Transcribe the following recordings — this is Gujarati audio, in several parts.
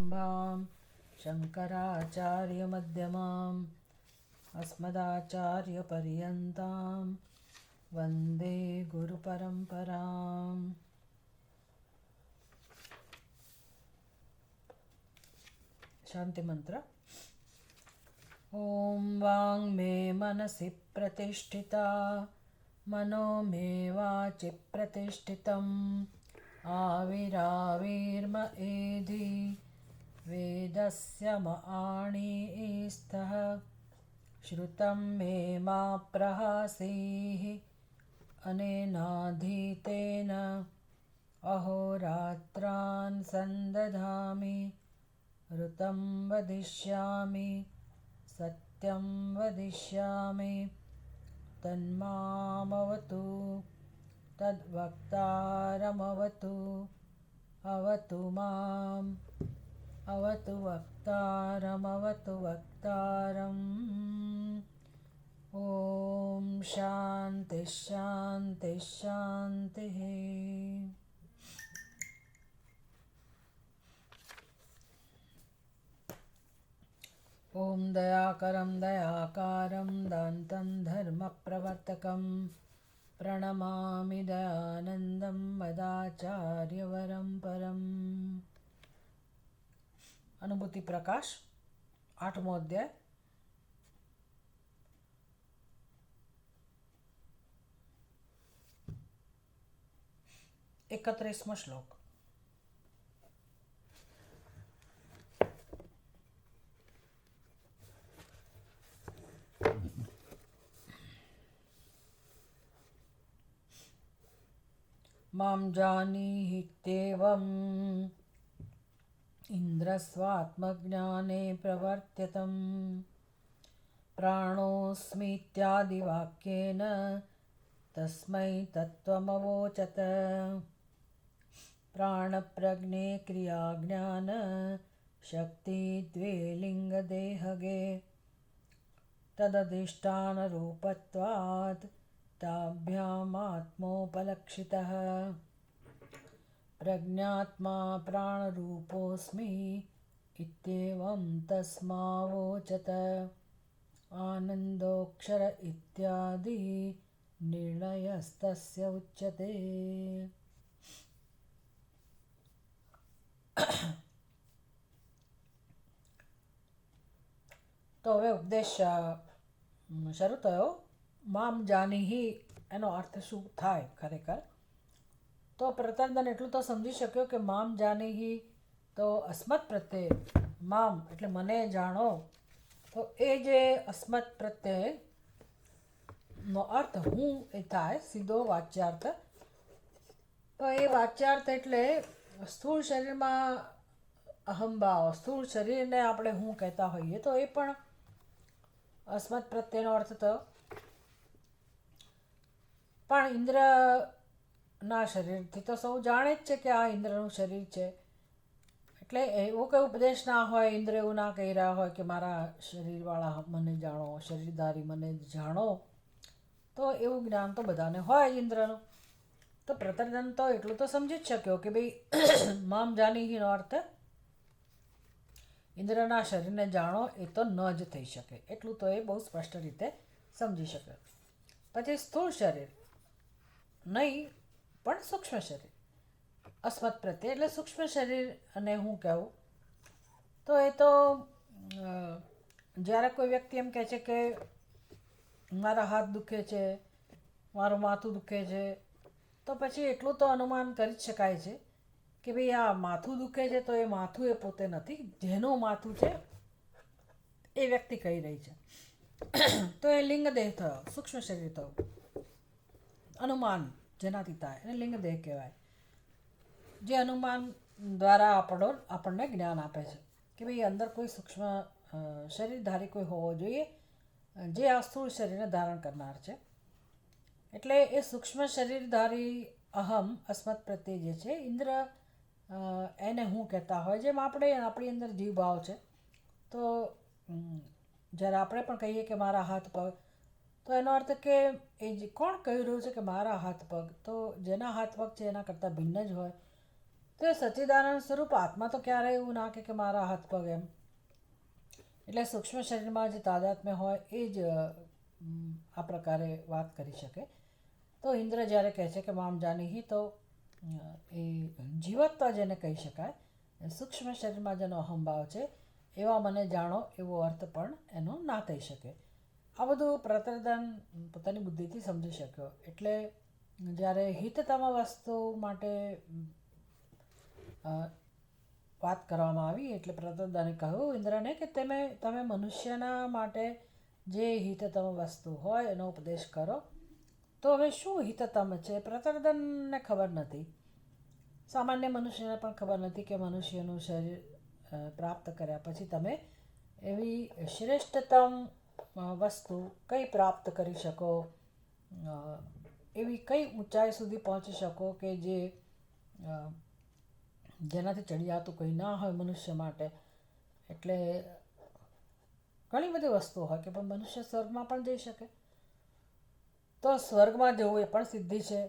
सदाशिवसमारम्भां शङ्कराचार्यमध्यमाम् अस्मदाचार्यपर्यन्तां वन्दे गुरुपरम्पराम्। शांति मंत्र। ॐ वाङ् मे मनसि प्रतिष्ठिता मनो मे वाचि प्रतिष्ठितम् आविराविर्म एधि वेदस्य मआणिस्तः श्रुतं मे मा प्रहासीः अनेनाधीतेन अहोरात्रान् सन्दधामि ऋतं वदिष्यामि सत्यं वदिष्यामि तन्मामवतु तद्वक्तारमवतु अवतु माम् अवतु वक्तारमवतु वक्तारम्। ॐ शान्ति शान्ति शान्तिः। ॐ दयाकरं दयाकारं दान्तं धर्मप्रवर्तकं प्रणमामि दयानन्दं मदाचार्यवरं परम्। अनुभूति प्रकाश 8मो अध्याय। एकत्रीसमो श्लोक। मां जानीहीत्येवम् इन्द्रस्वात्मज्ञाने प्रवर्त्यतं प्राणोऽस्मीत्यादिवाक्येन तस्मै तत्त्वमवोचत। प्राणप्रज्ञे क्रियाज्ञान शक्ति द्वे लिङ्गदेहगे तदधिष्ठानरूपत्वात् ताभ्यामात्मोपलक्षितः। प्रज्ञात्मा प्राणरूपोऽस्मि इत्येवं तस्मावोचत। आनन्दोऽक्षर इत्यादि निर्णयस्तस्य उच्यते। તો હવે ઉપદેશ શરૂ થયો। મામ જાનીહી એનો અર્થ શું થાય ખરેખર? તો પ્રતાપદાન એટલું તો સમજી શક્યો કે મામ જાનીહી તો અસ્મત પ્રત્યય, મામ એટલે મને જાણો, તો એ જે અસ્મત પ્રત્યયનો અર્થ હું એ થાય સીધો વાચ્યાર્થ। તો એ વાચ્યાર્થ એટલે સ્થૂળ શરીરમાં અહંભાવ, સ્થૂળ શરીરને આપણે હું કહેતા હોઈએ તો એ પણ અસ્મત પ્રત્યેનો અર્થ થયો। પણ ઇન્દ્રના શરીરથી તો સૌ જાણે જ છે કે આ ઇન્દ્રનું શરીર છે, એટલે એવો કોઈ ઉપદેશ ના હોય, ઇન્દ્ર એવું ના કહી રહ્યા હોય કે મારા શરીરવાળા મને જાણો, શરીરધારી મને જાણો, તો એવું જ્ઞાન તો બધાને હોય જ ઇન્દ્રનું। તો પ્રતર્દન તો એટલું તો સમજી જ શક્યો કે ભાઈ મામ જાનીહીનો અર્થ ઇન્દ્રના શરીરને જાણો એ તો ન જ થઈ શકે, એટલું તો એ બહુ સ્પષ્ટ રીતે સમજી શક્યો। પછી સ્થૂળ શરીર નહીં પણ સૂક્ષ્મ શરીર, અસ્મત પ્રત્યે એટલે સૂક્ષ્મ શરીર અને હું કહેવું તો એ તો જ્યારે કોઈ વ્યક્તિ એમ કહે છે કે મારા હાથ દુખે છે, મારું માથું દુખે છે, તો પછી એટલું તો અનુમાન કરી જ શકાય છે કે ભાઈ આ માથું દુખે છે તો એ માથું એ પોતે નથી, જેનું માથું છે એ વ્યક્તિ કહી રહી છે। તો એ લિંગદેહ થયો, સૂક્ષ્મ શરીર થયું, અનુમાન જેનાથી થાય એને લિંગદેહ કહેવાય, જે અનુમાન દ્વારા આપણને જ્ઞાન આપે છે કે ભાઈ અંદર કોઈ સૂક્ષ્મ શરીરધારી કોઈ હોવો જોઈએ જે આ સ્થૂળ શરીરને ધારણ કરનાર છે। એટલે એ સૂક્ષ્મ શરીરધારી અહમ અસ્મત પ્રત્યે જે છે ઇન્દ્ર એને હું કહેતા હોય, જેમ આપણી અંદર જીવભાવ છે તો જ્યારે આપણે પણ કહીએ કે મારા હાથ પગ, તો એનો અર્થ કે એ જે કોણ કહી રહ્યું છે કે મારા હાથ પગ, તો જેના હાથ પગ છે એના કરતાં ભિન્ન જ હોય, તો એ સચ્ચિદાનંદ સ્વરૂપ આત્મા તો ક્યારેય એવું ના કે મારા હાથ પગ એમ. એટલે સૂક્ષ્મ શરીરમાં જે તાદાત્મ્ય હોય એ જ આ પ્રકારે વાત કરી શકે. તો ઇન્દ્ર જ્યારે કહે છે કે મામ જાનીહી, તો એ જીવત્વ જેને કહી શકાય, સૂક્ષ્મ શરીરમાં જેનો અહંભાવ છે એવા મને જાણો, એવો અર્થ પણ એનો ના થઈ શકે. આ બધું પ્રતર્દન પોતાની બુદ્ધિથી સમજી શક્યો. એટલે જ્યારે હિતતમ વસ્તુ માટે વાત કરવામાં આવી એટલે પ્રતર્દને કહ્યું ઇન્દ્રને કે તમે મનુષ્યના માટે જે હિતતમ વસ્તુ હોય એનો ઉપદેશ કરો. તો હવે શું હિતતમ છે પ્રતર્દનને ખબર નથી. સામાન્ય મનુષ્યને પણ ખબર નથી કે મનુષ્યનું શરીર પ્રાપ્ત કર્યા પછી તમે એવી શ્રેષ્ઠતમ વસ્તુ કઈ પ્રાપ્ત કરી શકો, એવી કઈ ઊંચાઈ સુધી પહોંચી શકો કે જેનાથી ચડિયાતું કંઈ ના હોય મનુષ્ય માટે. એટલે ઘણી બધી વસ્તુઓ હોય કે પણ મનુષ્ય સ્વર્ગમાં પણ જઈ શકે. તો સ્વર્ગમાં જવું એ પણ સિદ્ધિ છે.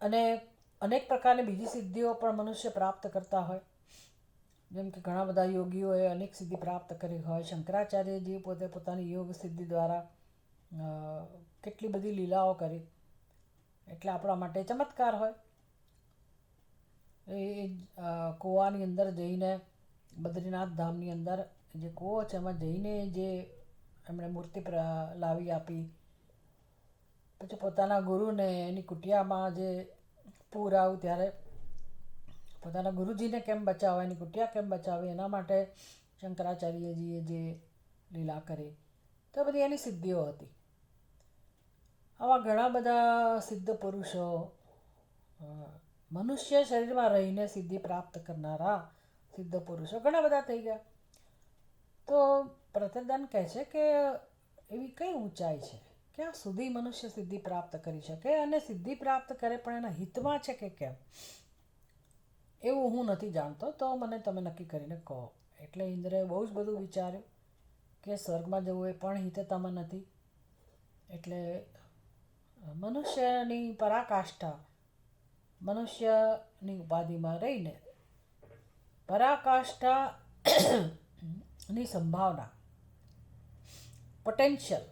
અને અનેક પ્રકારની બીજી સિદ્ધિઓ પણ મનુષ્ય પ્રાપ્ત કરતા હોય. જેમ કે ઘણા બધા યોગીઓએ અનેક સિદ્ધિ પ્રાપ્ત કરી હોય. શંકરાચાર્યજી પોતે પોતાની યોગ સિદ્ધિ દ્વારા કેટલી બધી લીલાઓ કરી, એટલે આપણા માટે ચમત્કાર હોય. એ કૂવાની અંદર જઈને, બદ્રીનાથ ધામની અંદર જે કૂવો છે એમાં જઈને જે એમણે મૂર્તિ લાવી આપી, પછી પોતાના ગુરુને એની કુટિયામાં જે પૂર આવ્યું ત્યારે પોતાના ગુરુજીને કેમ બચાવવા, એની કુટિયા કેમ બચાવી, એના માટે શંકરાચાર્યજીએ જે લીલા કરી, તો બધી એની સિદ્ધિઓ હતી. આવા ઘણા બધા સિદ્ધ પુરુષો મનુષ્ય શરીરમાં રહીને સિદ્ધિ પ્રાપ્ત કરનારા સિદ્ધ પુરુષો ઘણા બધા થઈ ગયા. તો પ્રતર્દન કહે છે કે એવી કઈ ઊંચાઈ છે, ક્યાં સુધી મનુષ્ય સિદ્ધિ પ્રાપ્ત કરી શકે, અને સિદ્ધિ પ્રાપ્ત કરે પણ એના હિતમાં છે કે કેમ, એવું હું નથી જાણતો. તો મને તમે નક્કી કરીને કહો. એટલે ઇન્દ્રએ બહુ જ બધું વિચાર્યું કે સ્વર્ગમાં જવું એ પણ હિતતમ નથી. એટલે મનુષ્યની પરાકાષ્ઠા, મનુષ્યની ઉપાધિમાં રહીને પરાકાષ્ઠાની સંભાવના, પોટેન્શિયલ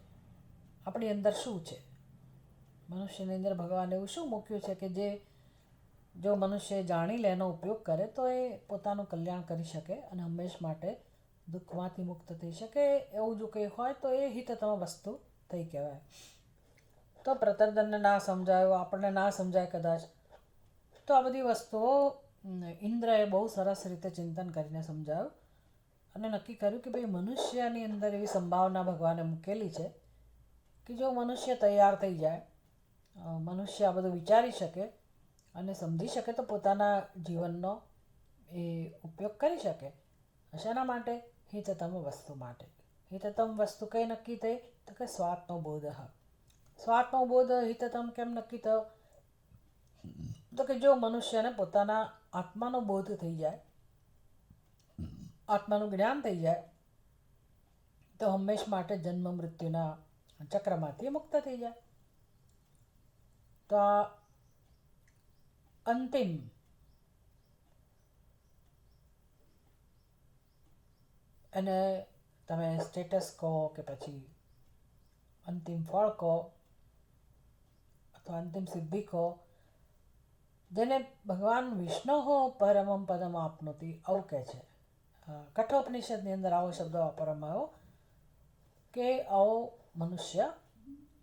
આપણી અંદર શું છે, મનુષ્યની અંદર ભગવાને એવું શું મૂક્યું છે કે જે જો મનુષ્ય જાણી લે, એનો ઉપયોગ કરે તો એ પોતાનું કલ્યાણ કરી શકે અને હંમેશ માટે દુઃખમાંથી મુક્ત થઈ શકે. એવું જો કંઈ હોય તો એ હિતતમ વસ્તુ થઈ કહેવાય. તો પ્રતર્દનને ના સમજાયો, આપણને ના સમજાય કદાચ. તો આ બધી વસ્તુઓ ઇન્દ્રએ બહુ સરસ રીતે ચિંતન કરીને સમજાવ્યું અને નક્કી કર્યું કે ભાઈ મનુષ્યની અંદર એવી સંભાવના ભગવાને મૂકેલી છે કે જો મનુષ્ય તૈયાર થઈ જાય, મનુષ્ય આ બધું વિચારી શકે અને સમજી શકે તો પોતાના જીવનનો એ ઉપયોગ કરી શકે. શેના માટે? હિતતમ વસ્તુ માટે. હિતતમ વસ્તુ કઈ નક્કી થઈ? તો કે સ્વાત્મો બોધ. સ્વાત્મો બોધ હિતતમ કેમ નક્કી થયો? તો કે જો મનુષ્યને પોતાના આત્માનો બોધ થઈ જાય, આત્માનું જ્ઞાન થઈ જાય, તો હંમેશ માટે જન્મ મૃત્યુના ચક્રમાંથી મુક્ત થઈ જાય. તો આ અંતિમ એને તમે સ્ટેટસ કહો કે પછી અંતિમ ફળ કહો અથવા અંતિમ સિદ્ધિ કહો, જેને ભગવાન વિષ્ણુ પરમમ પદમ આપનોતી આવું કહે છે. કઠોપનિષદની અંદર આવો શબ્દ વાપરવામાં આવ્યો કે આવો મનુષ્ય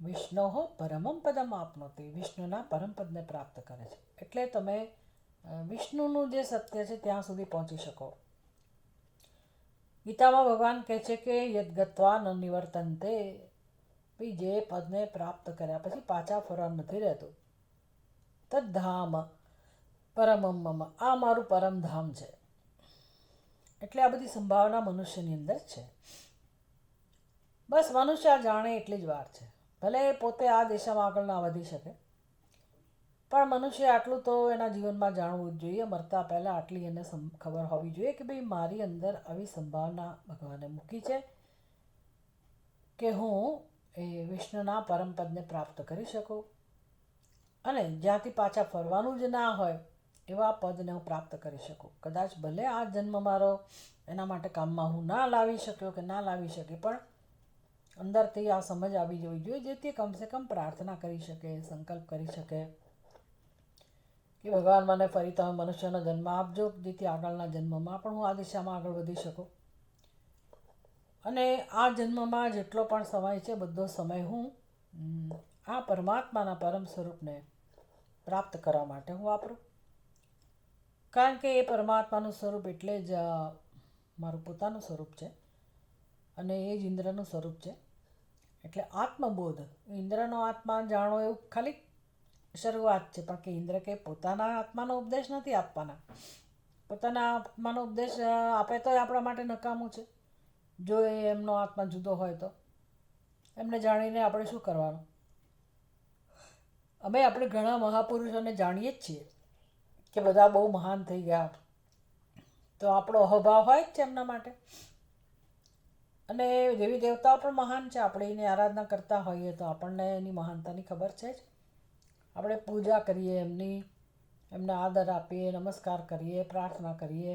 વિષ્ણુ પરમમ પદમ આપનોતી, વિષ્ણુના પરમપદને પ્રાપ્ત કરે છે. એટલે તમે વિષ્ણુનું જે સત્ય છે ત્યાં સુધી પહોંચી શકો. ગીતામાં ભગવાન કહે છે કે યદ ગત્વા ન નિવર્તન્તે, ભાઈ જે પદને પ્રાપ્ત કર્યા પછી પાછા ફરવાનું નથી રહેતું. તદ્ધામ પરમમ મમ, આ મારું પરમધામ છે. એટલે આ બધી સંભાવના મનુષ્યની અંદર છે. બસ મનુષ્ય જાણે એટલી જ વાર છે. ભલે પોતે આ દિશામાં આગળ ના વધી શકે, પણ મનુષ્ય આટલું તો એના જીવનમાં જાણવું જ જોઈએ. મરતા પહેલાં આટલી એને ખબર હોવી જોઈએ કે ભાઈ મારી અંદર આવી સંભાવના ભગવાને મૂકી છે કે હું એ વિષ્ણુના પરમપદને પ્રાપ્ત કરી શકું. અને જ્યાંથી પાછા ફરવાનું જ ના હોય એવા પદને હું પ્રાપ્ત કરી શકું. કદાચ ભલે આ જન્મ મારો એના માટે કામમાં હું ના લાવી શક્યો કે ના લાવી શકી, પણ અંદરથી આ સમજ આવી જવી જોઈએ, જેથી કમસે કમ પ્રાર્થના કરી શકે, સંકલ્પ કરી શકે કે ભગવાન મને ફરી તમે મનુષ્યનો જન્મ આપજો, જેથી આગળના જન્મમાં પણ હું આ દિશામાં આગળ વધી શકું. અને આ જન્મમાં જેટલો પણ સમય છે બધો સમય હું આ પરમાત્માના પરમ સ્વરૂપને પ્રાપ્ત કરવા માટે હું વાપરું. કારણ કે એ પરમાત્માનું સ્વરૂપ એટલે જ મારું પોતાનું સ્વરૂપ છે અને એ જ ઇન્દ્રનું સ્વરૂપ છે. એટલે આત્મબોધ, ઇન્દ્રનો આત્મા જાણો એવું ખાલી શરૂઆત છે, પણ કે ઇન્દ્ર કે પોતાના આત્માનો ઉપદેશ નથી આપવાના. પોતાના આત્માનો ઉપદેશ આપે તો આપણા માટે નકામું છે. જો એમનો આત્મા જુદો હોય તો એમને જાણીને આપણે શું કરવાનું? અમે આપણે ઘણા મહાપુરુષોને જાણીએ જ છીએ કે બધા બહુ મહાન થઈ ગયા, તો આપણો અહોભાવ હોય જ છે એમના માટે. અને દેવી દેવતાઓ પણ મહાન છે, આપણે એની આરાધના કરતા હોઈએ તો આપણને એની મહાનતાની ખબર છે જ. આપણે પૂજા કરીએ એમની, એમને આદર આપીએ, નમસ્કાર કરીએ, પ્રાર્થના કરીએ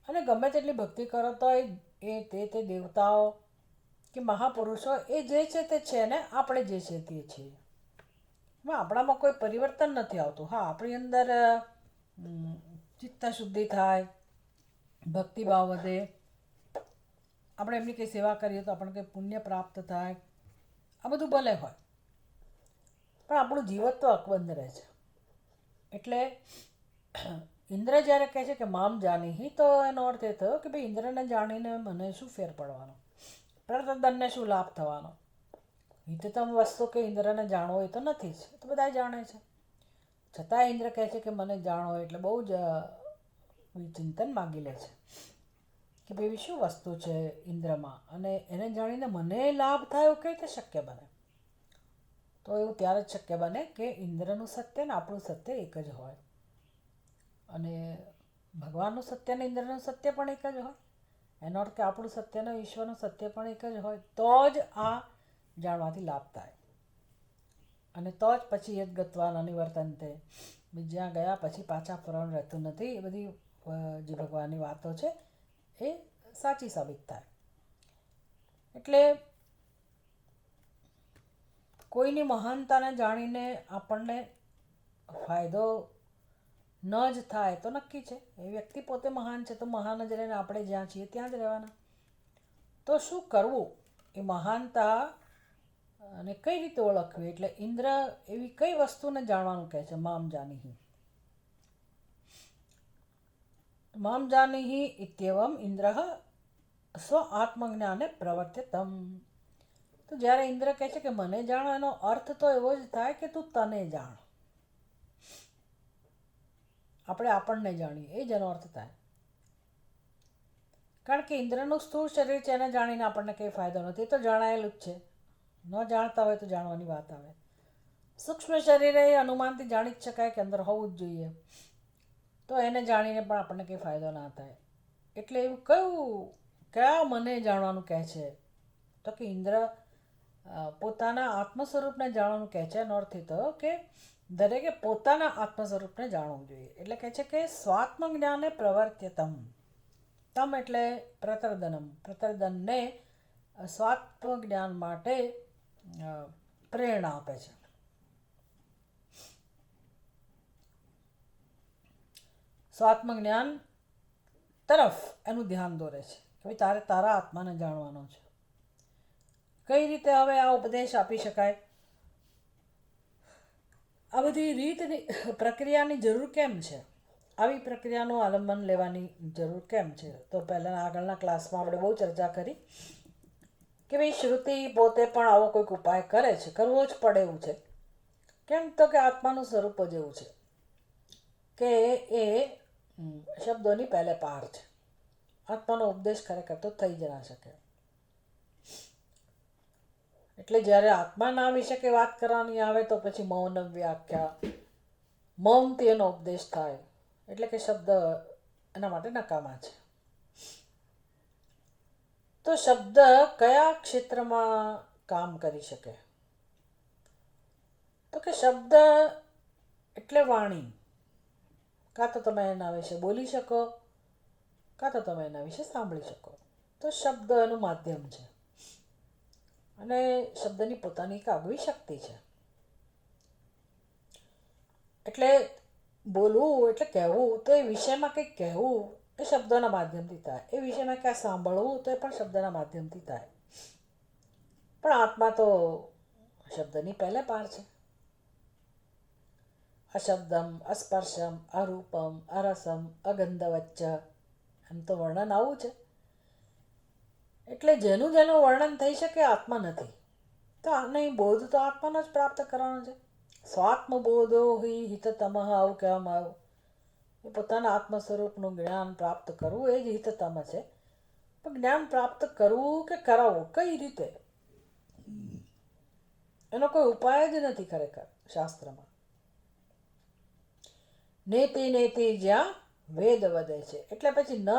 અને ગમે તેટલી ભક્તિ કરો તો એ તે દેવતાઓ કે મહાપુરુષો એ જે છે તે છે ને આપણે જે છે તે છીએ. આપણામાં કોઈ પરિવર્તન નથી આવતું. હા, આપણી અંદર ચિત્ત શુદ્ધિ થાય, ભક્તિભાવ વધે, આપણે એમની કંઈ સેવા કરીએ તો આપણને કંઈ પુણ્ય પ્રાપ્ત થાય, આ બધું ભલે હોય, પણ આપણું જીવત્વ અકબંધ રહે છે. એટલે ઇન્દ્ર જ્યારે કહે છે કે મામ જાનીહી, તો એનો અર્થ એ થયો કે ભાઈ ઇન્દ્રને જાણીને મને શું ફેર પડવાનો, પ્રતદનને શું લાભ થવાનો? હિતતમ વસ્તુ કે ઇન્દ્રને જાણવો એ તો નથી જ, તો બધા જાણે છે. છતાં ઇન્દ્ર કહે છે કે મને જાણો, એટલે બહુ જ ચિંતન માગી લે છે કે ભાઈ શું વસ્તુ છે ઇન્દ્રમાં, અને એને જાણીને મને લાભ થાય એવું કઈ રીતે શક્ય બને? તો એવું ત્યારે જ શક્ય બને કે ઇન્દ્રનું સત્ય ને આપણું સત્ય એક જ હોય, અને ભગવાનનું સત્ય ને ઇન્દ્રનું સત્ય પણ એક જ હોય. એનો અર્થ કે આપણું સત્ય ને ઈશ્વરનું સત્ય પણ એક જ હોય, તો જ આ જાણવાથી લાભ થાય. અને તો જ પછી યદ ગત્વા અનિવર્તન્તે, જ્યાં ગયા પછી પાછા ફરવાનું રહેતું નથી. એ બધી જે ભગવાનની વાતો છે એ સાચી સાબિત થાય. એટલે કોઈની મહાનતાને જાણીને આપણને ફાયદો ન જ થાય તો નક્કી છે એ વ્યક્તિ પોતે મહાન છે, તો મહાન જ રહીને આપણે જ્યાં છીએ ત્યાં જ રહેવાના. તો શું કરવું? એ મહાનતા અને કઈ રીતે ઓળખવી? એટલે ઇન્દ્ર એવી કઈ વસ્તુને જાણવાનું કહે છે? મામ જાનીહી, મામ જાનીહી ઇત્યેવમ ઇન્દ્ર સ્વ આત્મજ્ઞાને પ્રવર્ત્યતમ. તો જ્યારે ઇન્દ્ર કહે છે કે મને જાણો, એનો અર્થ તો એવો જ થાય કે તું તને જાણ, આપણે આપણને જાણીએ, એ જ એનો અર્થ થાય. કારણ કે ઇન્દ્રનું સ્થૂળ શરીર છે, એને જાણીને આપણને કંઈ ફાયદો નથી, એ તો જણાયેલું જ છે. ન જાણતા હોય તો જાણવાની વાત આવે. સૂક્ષ્મ શરીરે એ અનુમાનથી જાણી જ શકાય કે અંદર હોવું જ જોઈએ, તો એને જાણીને પણ આપણને કંઈ ફાયદો ના થાય. એટલે એવું કયા મને જાણવાનું કહે છે? તો કે ઇન્દ્ર પોતાના આત્મ સ્વરૂપને જાણવાનું કહે છે. એનો અર્થ એ થયો કે દરેકે પોતાના આત્મ સ્વરૂપને જાણવું જોઈએ. એટલે કહે છે કે સ્વાત્મ જ્ઞાને પ્રવર્ત્યતમ. તમ એટલે પ્રતર્દનમ, પ્રતર્દનને સ્વાત્મ જ્ઞાન માટે પ્રેરણા આપે છે. સ્વાત્મ જ્ઞાન તરફ એનું ધ્યાન દોરે છે કે ભાઈ તારે તારા આત્માને જાણવાનો છે. કઈ રીતે હવે આ ઉપદેશ આપી શકાય? આ બધી રીતની પ્રક્રિયાની જરૂર કેમ છે? આવી પ્રક્રિયાનું આલંબન લેવાની જરૂર કેમ છે? તો પહેલાં આગળના ક્લાસમાં આપણે બહુ ચર્ચા કરી કે ભાઈ શ્રુતિ પોતે પણ આવો કોઈક ઉપાય કરે છે, કરવો જ પડે એવું છે. કેમ? તો કે આત્માનું સ્વરૂપ જ એવું છે કે એ શબ્દોની પહેલે પાર છે. આત્માનો ઉપદેશ ખરેખર તો થઈ જ ના શકે. એટલે જ્યારે આત્માના વિશે કે વાત કરવાની આવે તો પછી મૌન વ્યાખ્યા, મૌનથી એનો ઉપદેશ થાય, એટલે કે શબ્દ એના માટે નકામા છે. તો શબ્દ કયા ક્ષેત્રમાં કામ કરી શકે? તો કે શબ્દ એટલે વાણી. કાં તો તમે એના વિશે બોલી શકો, કાં તો તમે એના વિશે સાંભળી શકો. તો શબ્દ એનું માધ્યમ છે અને શબ્દની પોતાની એક આગવી શક્તિ છે. એટલે બોલવું એટલે કહેવું, તો એ વિષયમાં કંઈક કહેવું એ શબ્દોના માધ્યમથી થાય. એ વિષયમાં ક્યાં સાંભળવું તો એ પણ શબ્દના માધ્યમથી થાય. પણ આત્મા તો શબ્દની પહેલે પાર છે. અશબ્દમ અસ્પર્શમ અરૂપમ અરસમ અગંધવચ્ચ, એમ તો વર્ણન આવું છે. એટલે જેનું જેનું વર્ણન થઈ શકે આત્મા નથી. તો નહીં, બોધ તો આત્માનો જ પ્રાપ્ત કરવાનો છે. સ્વાત્મબોધો હિ હિતતમઃ, આવું કહેવામાં આવ્યું. એ પોતાના આત્મ સ્વરૂપનું જ્ઞાન પ્રાપ્ત કરવું એ જ હિતતમ છે. પણ જ્ઞાન પ્રાપ્ત કરવું કે કરાવવું કઈ રીતે, એનો કોઈ ઉપાય જ નથી ખરેખર શાસ્ત્રમાં. નેતિ નેતિ જ્યાં વેદ વધે છે, એટલે પછી ન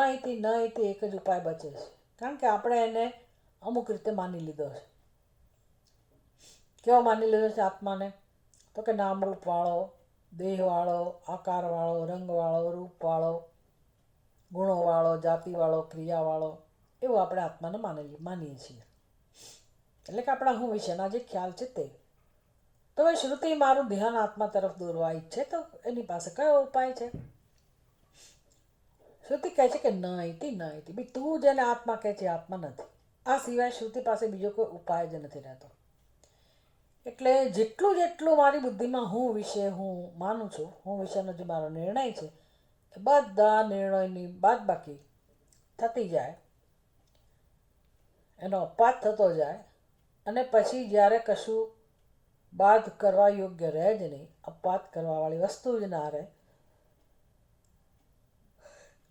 ઇતિ એક જ ઉપાય બચે છે. કારણ કે આપણે એને અમુક રીતે માની લીધો છે. કેવો માની લીધો છે આત્માને? તો કે નામરૂપવાળો, દેહવાળો, આકારવાળો, રંગવાળો, રૂપવાળો, ગુણોવાળો, જાતિવાળો, ક્રિયાવાળો, એવું આપણે આત્માને માનીએ છીએ. એટલે કે આપણા હું વિશેના જે ખ્યાલ છે તે. તો હવે શ્રુતિ મારું ધ્યાન આત્મા તરફ દોરવા ઈચ્છે તો એની પાસે કયો ઉપાય છે? શ્રુતિ કહે છે કે ન ઇતિ બી તું જેને આત્મા કહે છે આત્મા નથી. આ સિવાય શ્રુતિ પાસે બીજો કોઈ ઉપાય જ નથી રહેતો. એટલે જેટલું મારી બુદ્ધિમાં હું વિશે હું માનું છું, હું વિશેનો જે મારો નિર્ણય છે, એ બધા નિર્ણયની બાદબાકી થતી જાય, એનો અપવાદ થતો જાય, અને પછી જ્યારે કશું બાદ કરવા યોગ્ય રહે જ નહીં, અપવાદ કરવાવાળી વસ્તુ જ ના રહે,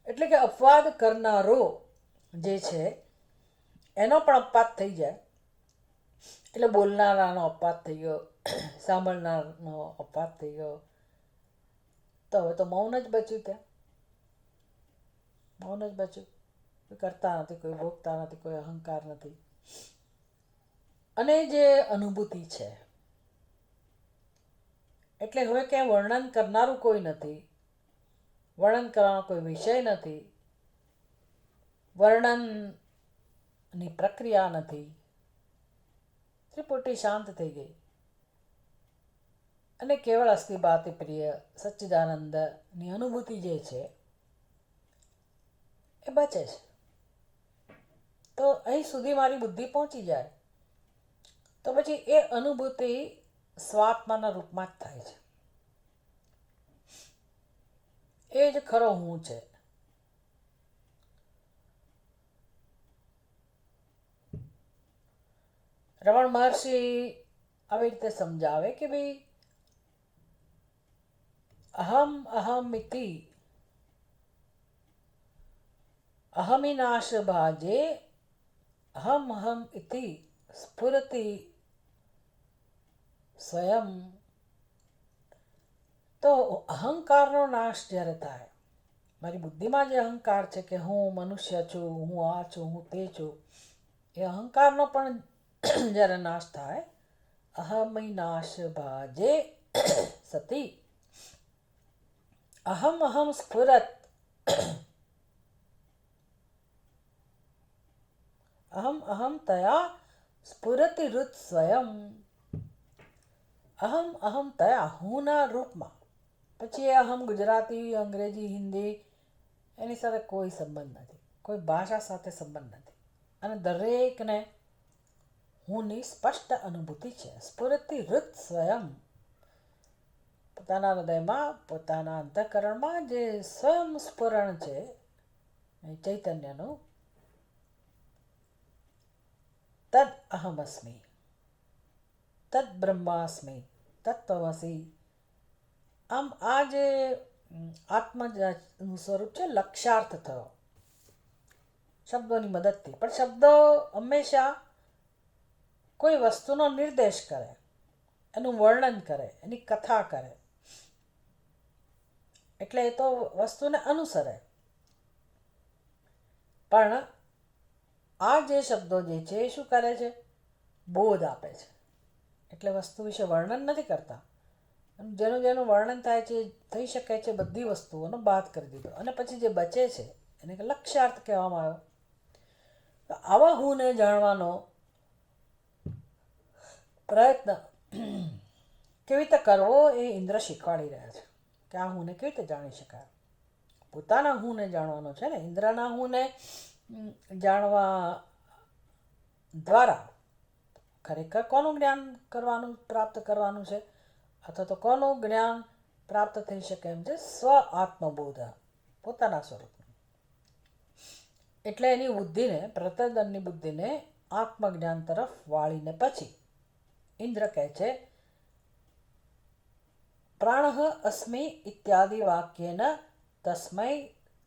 એટલે કે અપવાદ કરનારો જે છે એનો પણ અપવાદ થઈ જાય. એટલે બોલનારાનો અપવાદ થઈ ગયો, સાંભળનારનો અપવાદ થઈ ગયો. તો હવે તો મૌન જ બચ્યું. ત્યાં મૌન જ બચ્યું. કોઈ કરતા નથી, કોઈ ભોગતા નથી, કોઈ અહંકાર નથી. અને જે અનુભૂતિ છે, એટલે હવે ક્યાંય વર્ણન કરનારું કોઈ નથી, વર્ણન કરવાનો કોઈ વિષય નથી, વર્ણનની પ્રક્રિયા નથી. ત્રિપુટી શાંત થઈ ગઈ અને કેવળ અસ્તિ બાતિ પ્રિય સચ્ચિદાનંદની અનુભૂતિ જે છે એ બચે છે. તો અહીં સુધી મારી બુદ્ધિ પહોંચી જાય તો પછી એ અનુભૂતિ સ્વાત્માના રૂપમાં જ થાય છે. એ જ ખરો હું છે. રમણ મહર્ષિ આવી રીતે સમજાવે કે ભાઈ અહમ અહમિતિ અહમિનાશ ભાજે અહમ અહમ ઇતિ સ્ફુરતિ સ્વયં. તો અહંકારનો નાશ જ્યારે થાય, મારી બુદ્ધિમાં જે અહંકાર છે કે હું મનુષ્ય છું, હું આ છું, હું તે છું, એ અહંકારનો પણ જ્યારે નાશ થાય, અહમિનાશ ભાજે સતી અહમ અહમ સ્ફુરત અહમ અહમ તયા સ્ફુરતિ રુત સ્વયં. અહમ અહમ તયા હુંના રૂપમાં. પછી એ અહમ ગુજરાતી, અંગ્રેજી, હિન્દી એની સાથે કોઈ સંબંધ નથી, કોઈ ભાષા સાથે સંબંધ નથી. અને દરેકને હુંની સ્પષ્ટ અનુભૂતિ છે. સ્ફુરતિ રુત સ્વયં. પોતાના હૃદયમાં, પોતાના અંતઃકરણમાં જે સ્વયં સ્ફુરણ છે ચૈતન્યનું, તદ અહમસ્મિ, તદ બ્રહ્માસ્મિ, તત્વમસી. આમ આ જે આત્મનું સ્વરૂપ છે લક્ષ્યાર્થ થયો શબ્દોની મદદથી. પણ શબ્દો હંમેશા કોઈ વસ્તુનો નિર્દેશ કરે, એનું વર્ણન કરે, એની કથા કરે, એટલે એ તો વસ્તુને અનુસરે. પણ આ જે શબ્દો જે છે એ શું કરે છે? બોધ આપે છે. એટલે વસ્તુ વિશે વર્ણન નથી કરતા, જેનું જેનું વર્ણન થાય છે થઈ શકે છે બધી વસ્તુઓનો બાદ કરી દીધો અને પછી જે બચે છે એને કે લક્ષ્યાર્થ કહેવામાં આવ્યો. તો આવા હુંને જાણવાનો પ્રયત્ન કેવી રીતે કરવો એ ઇન્દ્ર શીખવાડી રહ્યા છે કે આ હુંને કેવી રીતે જાણી શકાય. પોતાના હુંને જાણવાનો છે ને. ઇન્દ્રના હુંને જાણવા દ્વારા ખરેખર કોનું જ્ઞાન કરવાનું પ્રાપ્ત કરવાનું છે અથવા તો કોનું જ્ઞાન પ્રાપ્ત થઈ શકે એમ છે? સ્વ આત્મબોધ, પોતાના સ્વરૂપનું. એટલે એની બુદ્ધિને, પ્રતર્દનની બુદ્ધિને આત્મજ્ઞાન તરફ વાળીને પછી ઇન્દ્ર કહે છે પ્રાણઃ અસ્મિ ઇત્યાદિ વાક્યેન તસ્મૈ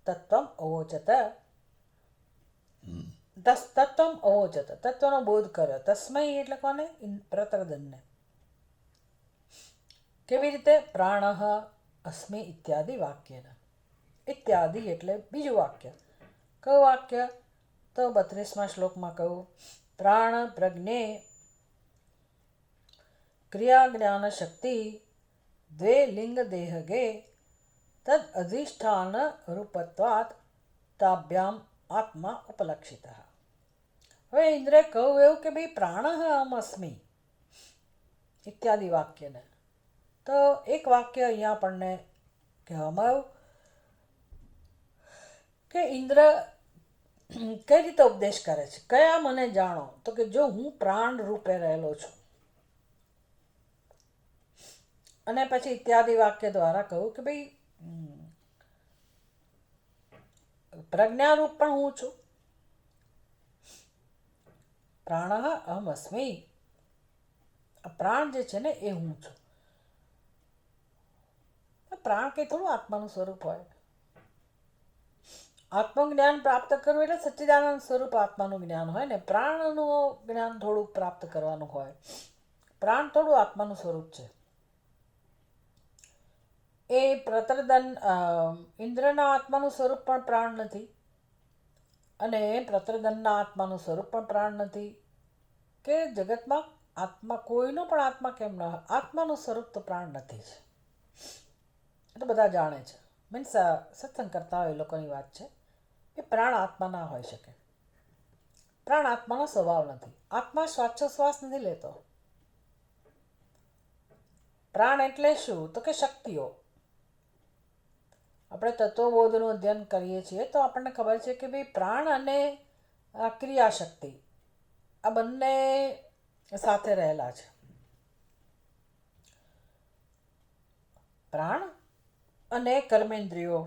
તત્વમ અવોચત. તત્વમ અવોચત, તત્વનો બોધ કર્યો. તસ્મૈ એટલે કોને? પ્રતર્દનને. કેવી રીતે? પ્રાણઃ અસ્મિ ઇત્યાદિ વાક્યેન. ઇત્યાદિ એટલે બીજું વાક્ય. કયું વાક્ય? તો 32મા શ્લોકમાં કહ્યું પ્રાણ પ્રજ્ઞે ક્રિયા જ્ઞાન શક્તિ દ્વે લિંગ દેહગે તદ અધિષ્ઠાન રૂપત્વાત તાભ્યામ આત્મા ઉપલક્ષિત. હવે ઇન્દ્રે કહ્યું એવું કે ભાઈ પ્રાણ અહમ અસ્મિ ઇત્યાદિ વાક્યને. તો એક વાક્ય અહીંયા આપણને કહેવામાં આવ્યું કે ઇન્દ્ર કઈ રીતે ઉપદેશ કરે છે. કયા મને જાણો? તો કે જો હું પ્રાણ રૂપે રહેલો છું. અને પછી ઇત્યાદિ વાક્ય દ્વારા કહ્યું કે ભાઈ પ્રજ્ઞારૂપ પણ હું છું. પ્રાણ અહમ અસ્મિ, પ્રાણ જે છે ને એ હું છું. પ્રાણ કંઈ થોડું આત્માનું સ્વરૂપ હોય. આત્મજ્ઞાન પ્રાપ્ત કરવું એટલે સચ્ચિદાનંદ સ્વરૂપ આત્માનું જ્ઞાન હોય ને. પ્રાણનું જ્ઞાન થોડું પ્રાપ્ત કરવાનું હોય. પ્રાણ થોડું આત્માનું સ્વરૂપ છે. એ પ્રતર્દન ઇન્દ્રના આત્માનું સ્વરૂપ પણ પ્રાણ નથી અને પ્રતર્દનના આત્માનું સ્વરૂપ પણ પ્રાણ નથી. કે જગતમાં આત્મા કોઈનો પણ આત્મા કેમ ન હોય, આત્માનું સ્વરૂપ તો પ્રાણ નથી જ. એ તો બધા જાણે છે. મીન્સ સત્સંગ કરતા હોય એ લોકોની વાત છે કે પ્રાણ આત્મા ના હોઈ શકે. પ્રાણ આત્માનો સ્વભાવ નથી. આત્મા શ્વાસોશ્વાસ નથી લેતો. પ્રાણ એટલે શું? તો કે શક્તિઓ. આપણે તત્વબોધનું અધ્યયન કરીએ છીએ તો આપણને ખબર છે કે ભાઈ પ્રાણ અને ક્રિયાશક્તિ આ બંને સાથે રહેલા છે. પ્રાણ અને કર્મેન્દ્રિયો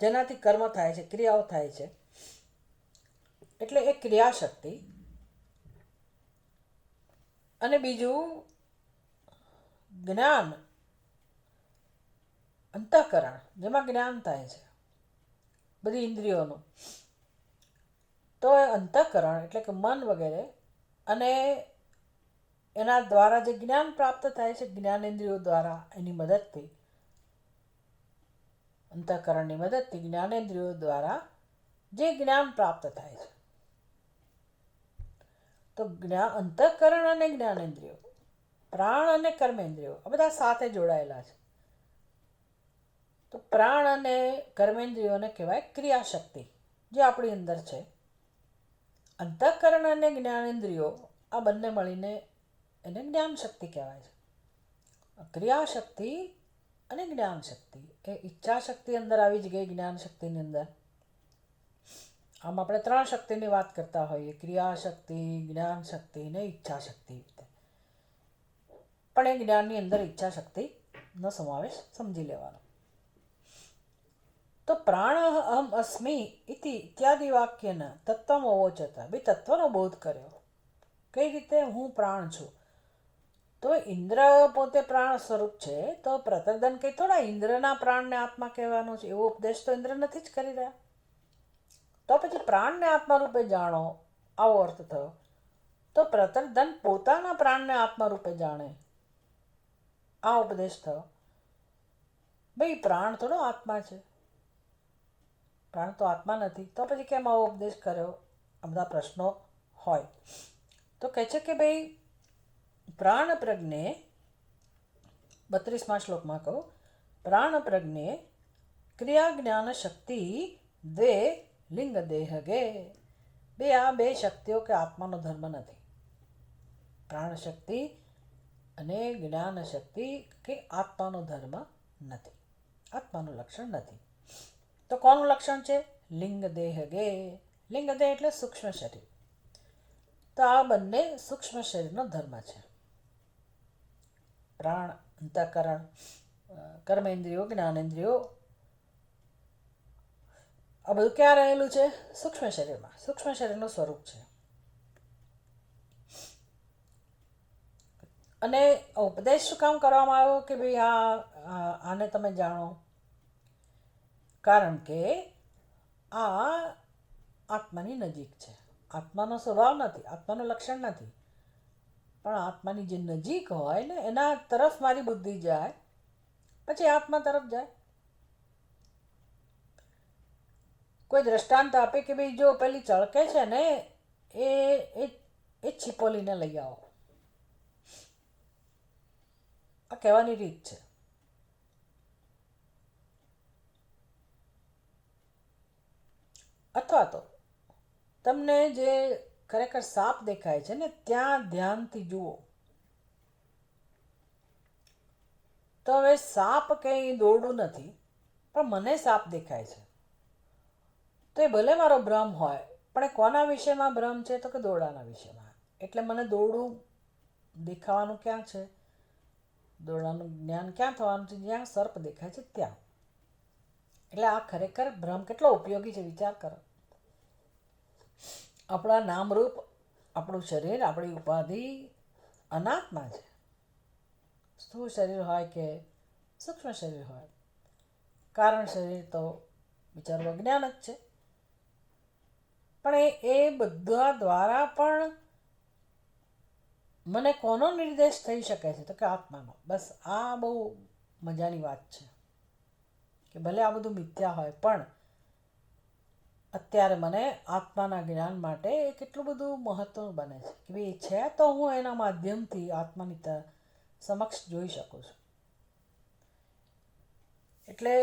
જેનાથી કર્મ થાય છે, ક્રિયાઓ થાય છે, એટલે એ ક્રિયાશક્તિ. અને બીજું જ્ઞાન, અંતઃકરણ, જેમાં જ્ઞાન થાય છે બધી ઇન્દ્રિયોનું. તો એ અંતઃકરણ એટલે કે મન વગેરે અને એના દ્વારા જે જ્ઞાન પ્રાપ્ત થાય છે જ્ઞાનેન્દ્રિયો દ્વારા, એની મદદથી, અંતઃકરણની મદદથી જ્ઞાનેન્દ્રિયો દ્વારા જે જ્ઞાન પ્રાપ્ત થાય છે. તો અંતઃકરણ અને જ્ઞાનેન્દ્રિયો, પ્રાણ અને કર્મેન્દ્રિયો આ બધા સાથે જોડાયેલા છે. તો પ્રાણ અને કર્મેન્દ્રિયોને કહેવાય ક્રિયાશક્તિ જે આપણી અંદર છે. અંતઃકરણ અને જ્ઞાનેન્દ્રિયો આ બંને મળીને એને જ્ઞાન શક્તિ કહેવાય છે. ક્રિયાશક્તિ અને જ્ઞાન શક્તિ એ ઈચ્છા શક્તિ અંદર આવી જ ગઈ. જ્ઞાન શક્તિની અંદર આમ આપણે 3 શક્તિની વાત કરતા હોઈએ, ક્રિયાશક્તિ, જ્ઞાન શક્તિ ને ઈચ્છા શક્તિ. પણ એ જ્ઞાનની અંદર ઈચ્છા શક્તિનો સમાવેશ સમજી લેવાનો. તો પ્રાણ અહમ અસ્મિ ઇત્યાદિ વાક્યન તત્વમ અવોચત. ભાઈ તત્વનો બોધ કર્યો. કઈ રીતે? હું પ્રાણ છું. તો ઇન્દ્ર પોતે પ્રાણ સ્વરૂપ છે, તો પ્રતર્દન કઈ થોડા ઇન્દ્રના પ્રાણને આત્મા કહેવાનો છે એવો ઉપદેશ તો ઇન્દ્ર નથી જ કરી રહ્યા. તો પછી પ્રાણને આત્મા રૂપે જાણો આવો અર્થ થયો. તો પ્રતર્દન પોતાના પ્રાણને આત્મા રૂપે જાણે આ ઉપદેશ થયો. ભાઈ પ્રાણ થોડો આત્મા છે, પ્રાણ તો આત્મા નથી. તો પછી કેમ આવો ઉપદેશ કર્યો? આ બધા પ્રશ્નો હોય. તો કહે છે કે ભાઈ પ્રાણ પ્રજ્ઞે 32મા શ્લોકમાં કહું, પ્રાણ પ્રજ્ઞે ક્રિયા જ્ઞાન શક્તિ દ્વે લિંગ દેહગે. આ બે શક્તિઓ કે આત્માનો ધર્મ નથી. પ્રાણ શક્તિ અને જ્ઞાન શક્તિ કે આત્માનો ધર્મ નથી, આત્માનું લક્ષણ નથી. તો કોનું લક્ષણ છે? લિંગ દેહગે. લિંગ દેહ એટલે સૂક્ષ્મ શરીર. તો આ બંને સૂક્ષ્મ શરીરનો ધર્મ છે. પ્રાણ, અંતઃકરણ, કર્મેન્દ્રિયો, જ્ઞાનેન્દ્રિયો, આ બધું ક્યાં રહેલું છે? સૂક્ષ્મ શરીરમાં. સૂક્ષ્મ શરીરનું સ્વરૂપ છે. અને ઉપદેશ શું કામ કરવામાં આવ્યો કે ભાઈ આને તમે જાણો? કારણ કે આ આત્માની નજીક છે. આત્માનો સ્વભાવ નથી, આત્માનું લક્ષણ નથી, પણ આત્માની જે નજીક હોય ને એના તરફ મારી બુદ્ધિ જાય, પછી આત્મા તરફ જાય. કોઈ દ્રષ્ટાંત આપે કે ભાઈ જો પેલી ચળકે છે ને એ એ છીપોલીને લઈ આવો. આ કહેવાની રીત છે. અથવા તો તમને જે ખરેખર સાપ દેખાય છે ને ત્યાં ધ્યાનથી જુઓ. તો હવે સાપ કંઈ દોરડું નથી, પણ મને સાપ દેખાય છે. તો એ ભલે મારો ભ્રમ હોય, પણ એ કોના વિષયમાં ભ્રમ છે? તો કે દોરડાના વિષયમાં. એટલે મને દોરડું દેખાવાનું ક્યાં છે? દોરડાનું જ્ઞાન ક્યાં થવાનું છે? જ્યાં સર્પ દેખાય છે ત્યાં. એટલે આ ખરેખર ભ્રમ કેટલો ઉપયોગી છે, વિચાર કરો. આપણા નામરૂપ, આપણું શરીર, આપણી ઉપાધિ અનાત્મા છે. સ્થૂળ શરીર હોય કે સૂક્ષ્મ શરીર હોય, કારણ શરીર તો વિચારવું અજ્ઞાન જ છે. પણ એ બધા દ્વારા પણ મને કોનો નિર્દેશ થઈ શકે છે? તો કે આત્માનો. બસ આ બહુ મજાની વાત છે કે ભલે આ બધું મિથ્યા હોય, પણ અત્યારે મને આત્માના જ્ઞાન માટે એ કેટલું બધું મહત્વનું બને છે કે ભાઈ છે તો હું એના માધ્યમથી આત્માની સમક્ષ જોઈ શકું છું. એટલે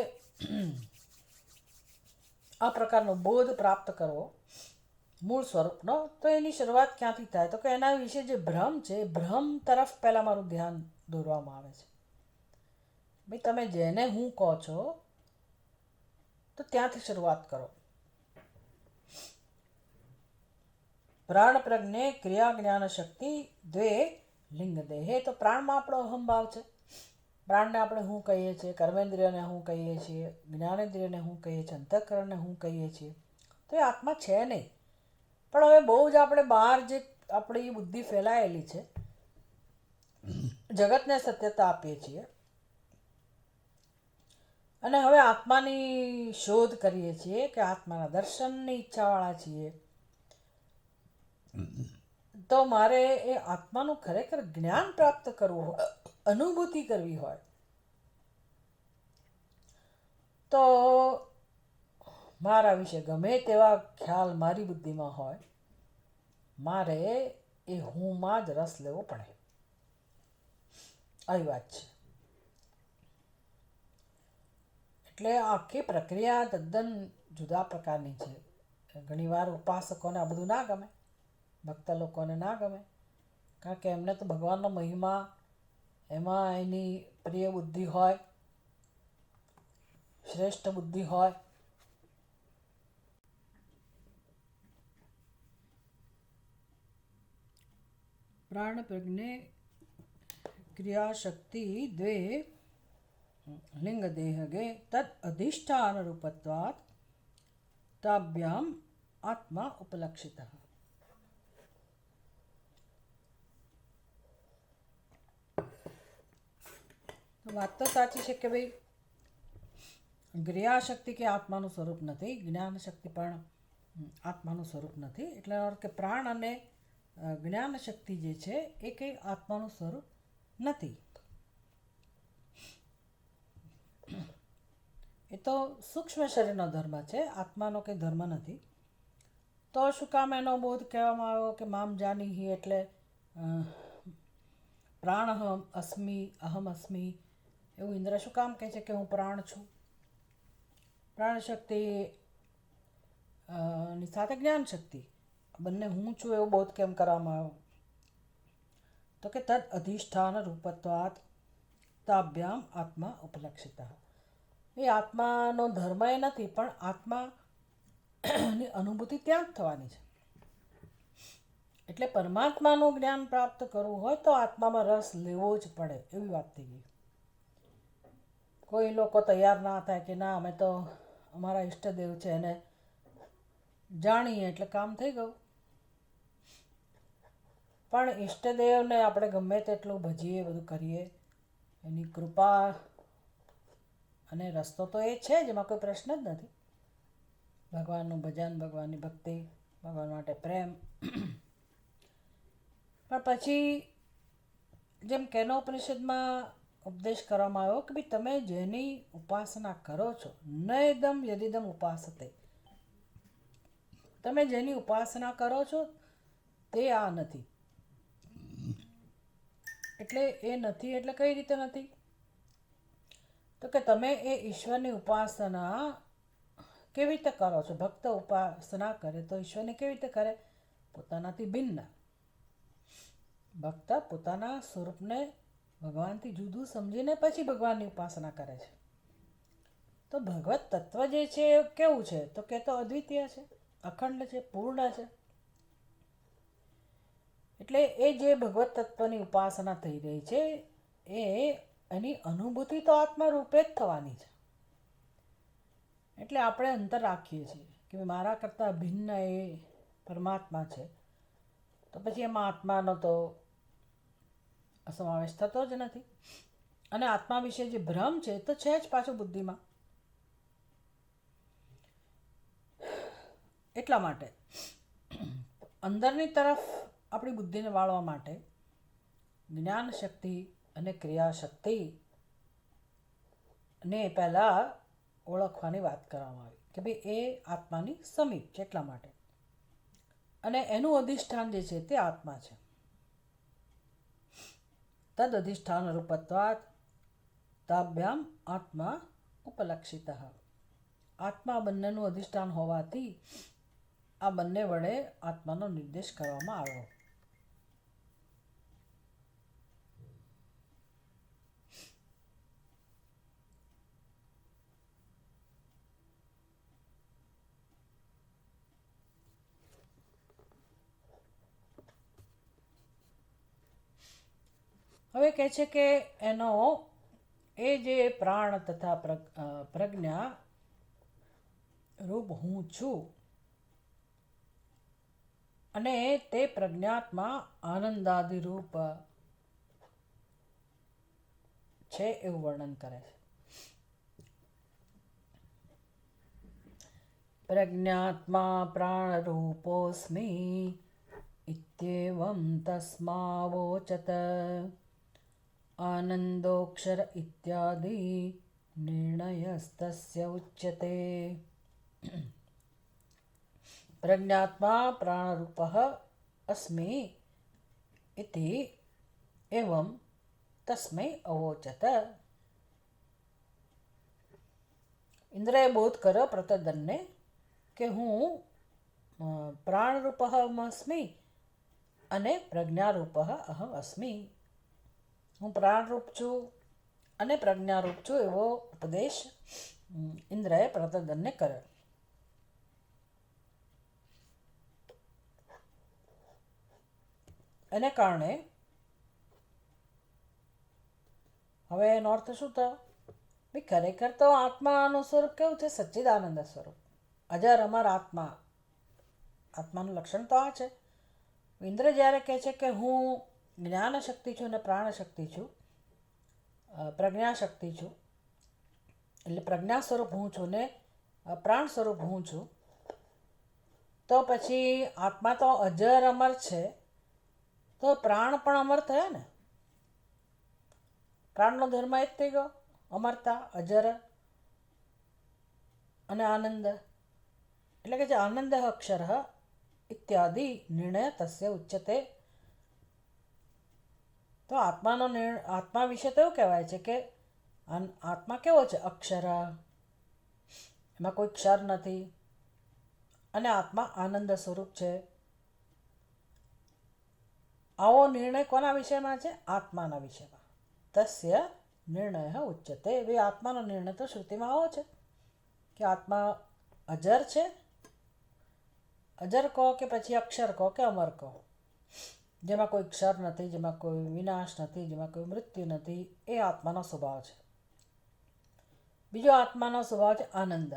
આ પ્રકારનો બોધ પ્રાપ્ત કરવો મૂળ સ્વરૂપનો, તો એની શરૂઆત ક્યાંથી થાય? તો કે એના વિશે જે ભ્રમ છે એ ભ્રમ તરફ પહેલાં મારું ધ્યાન દોરવામાં આવે છે. ભાઈ તમે જેને હું કહો છો તો ત્યાંથી શરૂઆત કરો. પ્રાણ પ્રજ્ઞે ક્રિયા જ્ઞાન શક્તિ દ્વે લિંગ દેહે. તો પ્રાણમાં આપણો અહંભાવ છે. પ્રાણને આપણે હું કહીએ છીએ, કર્મેન્દ્રિયને હું કહીએ છીએ, જ્ઞાનેન્દ્રિયને હું કહીએ છીએ, અંતઃકરણને હું કહીએ છીએ. તો એ આત્મા છે નહીં. પણ હવે બહુ જ આપણે બહાર જે આપણી બુદ્ધિ ફેલાયેલી છે, જગતને સત્યતા આપીએ છીએ અને હવે આત્માની શોધ કરીએ છીએ કે આત્માના દર્શનની ઈચ્છાવાળા છીએ. તો મારે એ આત્માનું ખરેખર જ્ઞાન પ્રાપ્ત કરવું હોય, અનુભૂતિ કરવી હોય, તો મારા વિશે ગમે તેવા ખ્યાલ મારી બુદ્ધિમાં હોય, મારે એ હુંમાં જ રસ લેવો પડે. આવી વાત છે. એટલે આખી પ્રક્રિયા તદ્દન જુદા પ્રકારની છે. ઘણીવાર ઉપાસકોને આ બધું ના ગમે, ભક્ત લોકોને ના ગમે, કારણ કે એમને તો ભગવાનનો મહિમા, એમાં એની પ્રિય બુદ્ધિ હોય, શ્રેષ્ઠ બુદ્ધિ હોય. પ્રાણ પ્રજ્ઞે ક્રિયા શક્તિ દ્વે લિંગ દેહગે તદ અધિષ્ઠાન રૂપત્વાત તાભ્યામ આત્મા ઉપલક્ષિત. વાત તો સાચી છે કે ભાઈ ક્રિયાશક્તિ કે આત્માનું સ્વરૂપ નથી, જ્ઞાન શક્તિ પણ આત્માનું સ્વરૂપ નથી. એટલે કે પ્રાણ અને જ્ઞાન શક્તિ જે છે એ કંઈ આત્માનું સ્વરૂપ નથી. એ તો સૂક્ષ્મ શરીરનો ધર્મ છે, આત્માનો કંઈ ધર્મ નથી. તો શું કામ એનો બોધ કહેવામાં આવ્યો કે મામ જાનીહી? એટલે પ્રાણ અહમ અસ્મિ, એવું ઇન્દ્ર શું કામ કહે છે કે હું પ્રાણ છું? પ્રાણશક્તિ ની સાથે જ્ઞાન શક્તિ, બંને હું છું એવું બોધ કેમ કરવામાં આવ્યો? તો કે તદ અધિષ્ઠાન રૂપત્વાત તાભ્યામ આત્મા ઉપલક્ષિતા. એ આત્માનો ધર્મ એ નથી, પણ આત્માની અનુભૂતિ ત્યાં જ થવાની છે. એટલે પરમાત્માનું જ્ઞાન પ્રાપ્ત કરવું હોય તો આત્મામાં રસ લેવો જ પડે, એવી વાત થઈ ગઈ. કોઈ લોકો તૈયાર ના થાય કે ના અમે તો અમારા ઈષ્ટદેવ છે એને જાણીએ એટલે કામ થઈ ગયું. પણ ઈષ્ટદેવને આપણે ગમે તેટલું ભજીએ, બધું કરીએ, એની કૃપા અને રસ્તો તો એ છે જ, એમાં કોઈ પ્રશ્ન જ નથી. ભગવાનનું ભજન, ભગવાનની ભક્તિ, ભગવાન માટે પ્રેમ. પણ પછી જેમ કેનોપનિષદમાં ઉપદેશ કરવામાં આવ્યો કે ભાઈ તમે જેની ઉપાસના કરો છો, નયદમ યદિદમ ઉપાસતે, તમે જેની ઉપાસના કરો છો તે આ નથી. એટલે એ નથી એટલે કઈ રીતે નથી? તો કે તમે એ ઈશ્વરની ઉપાસના કેવી રીતે કરો છો? ભક્ત ઉપાસના કરે તો ઈશ્વરની કેવી રીતે કરે? પોતાનાથી ભિન્ન. ભક્ત પોતાના સ્વરૂપને ભગવાનથી જુદું સમજીને પછી ભગવાનની ઉપાસના કરે છે. તો ભગવત તત્વ જે છે એ કેવું છે? તો કે તો અદ્વિતીય છે, અખંડ છે, પૂર્ણ છે. એટલે એ જે ભગવત તત્વની ઉપાસના થઈ રહી છે એ એની અનુભૂતિ તો આત્મા રૂપે જ થવાની છે. એટલે આપણે અંતર રાખીએ છીએ કે મારા કરતાં ભિન્ન એ પરમાત્મા છે, તો પછી એમાં આત્માનો તો સમાવેશ થતો જ નથી. અને આત્મા વિશે જે ભ્રમ છે તો છે જ પાછો બુદ્ધિમાં. એટલા માટે અંદરની તરફ આપણી બુદ્ધિને વાળવા માટે જ્ઞાન શક્તિ અને ક્રિયાશક્તિ ને પહેલાં ઓળખવાની વાત કરવામાં આવી કે ભાઈ એ આત્માની સમીપ છે એટલા માટે. અને એનું અધિષ્ઠાન જે છે તે આત્મા છે. તદ અધિષ્ઠાન રૂપત્વાત તાભ્યામ આત્મા ઉપલક્ષિત. આત્મા બંનેનું અધિષ્ઠાન હોવાથી આ બંને વડે આત્માનો નિર્દેશ કરવામાં આવ્યો. હવે કહે છે કે એનો એ જે પ્રાણ તથા પ્રજ્ઞા રૂપ હું છું અને તે પ્રજ્ઞાત્મા આનંદાદિ રૂપ છે એવું વર્ણન કરે છે. પ્રજ્ઞાત્મા પ્રાણરૂપોऽસ્મિ इत्येवं तस्मावोचत आनन्दोऽक्षर इत्यादि निर्णयस्तस्य उच्यते. प्रज्ञात्मा प्राणरूपः अस्मि इति एवं तस्मै अवोचत. ઇન્દ્રએ બોધ કર્યો પ્રતદનને કે હું પ્રાણરૂપ અસ્મિ અને પ્રજ્ઞારૂપ અહમ અસ્મિ. હું પ્રાણરૂપ છું અને પ્રજ્ઞારૂપ છું એવો ઉપદેશ ઇન્દ્રએ પ્રતદનને કર્યો. એને કારણે હવે એનો અર્થ શું થયો? ભાઈ ખરેખર તો આત્માનું સ્વરૂપ કેવું છે? સચ્ચિદાનંદ સ્વરૂપ, અજર અમર આત્મા. આત્માનું લક્ષણ તો આ છે. ઇન્દ્ર જ્યારે કહે છે કે હું જ્ઞાન શક્તિ છું અને પ્રાણ શક્તિ છું, પ્રજ્ઞા શક્તિ છું, એટલે પ્રજ્ઞા સ્વરૂપ હું છું ને પ્રાણ સ્વરૂપ હું છું, તો પછી આત્મા તો અજર અમર છે, તો પ્રાણ પણ અમર થયા ને. પ્રાણનો ધર્મ એ જ થઈ ગયો, અમરતા, અજર અને આનંદ. એટલે કે જે આનંદ અક્ષર ઇત્યાદિ નિર્ણય તસ્ય ઉચ્યતે. તો આત્મા વિશે તો એવું કહેવાય છે કે આત્મા કેવો છે? અક્ષર, એમાં કોઈ ક્ષર નથી, અને આત્મા આનંદ સ્વરૂપ છે. આવો નિર્ણય કોના વિષયમાં છે? આત્માના વિષયમાં. તસ્ય નિર્ણય ઉચ્યતે. એ આત્માનો નિર્ણય તો શ્રુતિમાં આવો છે કે આત્મા અજર છે. અજર કહો કે પછી અક્ષર કહો કે અમર કહો, જેમાં કોઈ ક્ષર નથી, જેમાં કોઈ વિનાશ નથી, જેમાં કોઈ મૃત્યુ નથી, એ આત્માનો સ્વભાવ છે. બીજો આત્માનો સ્વભાવ છે આનંદ.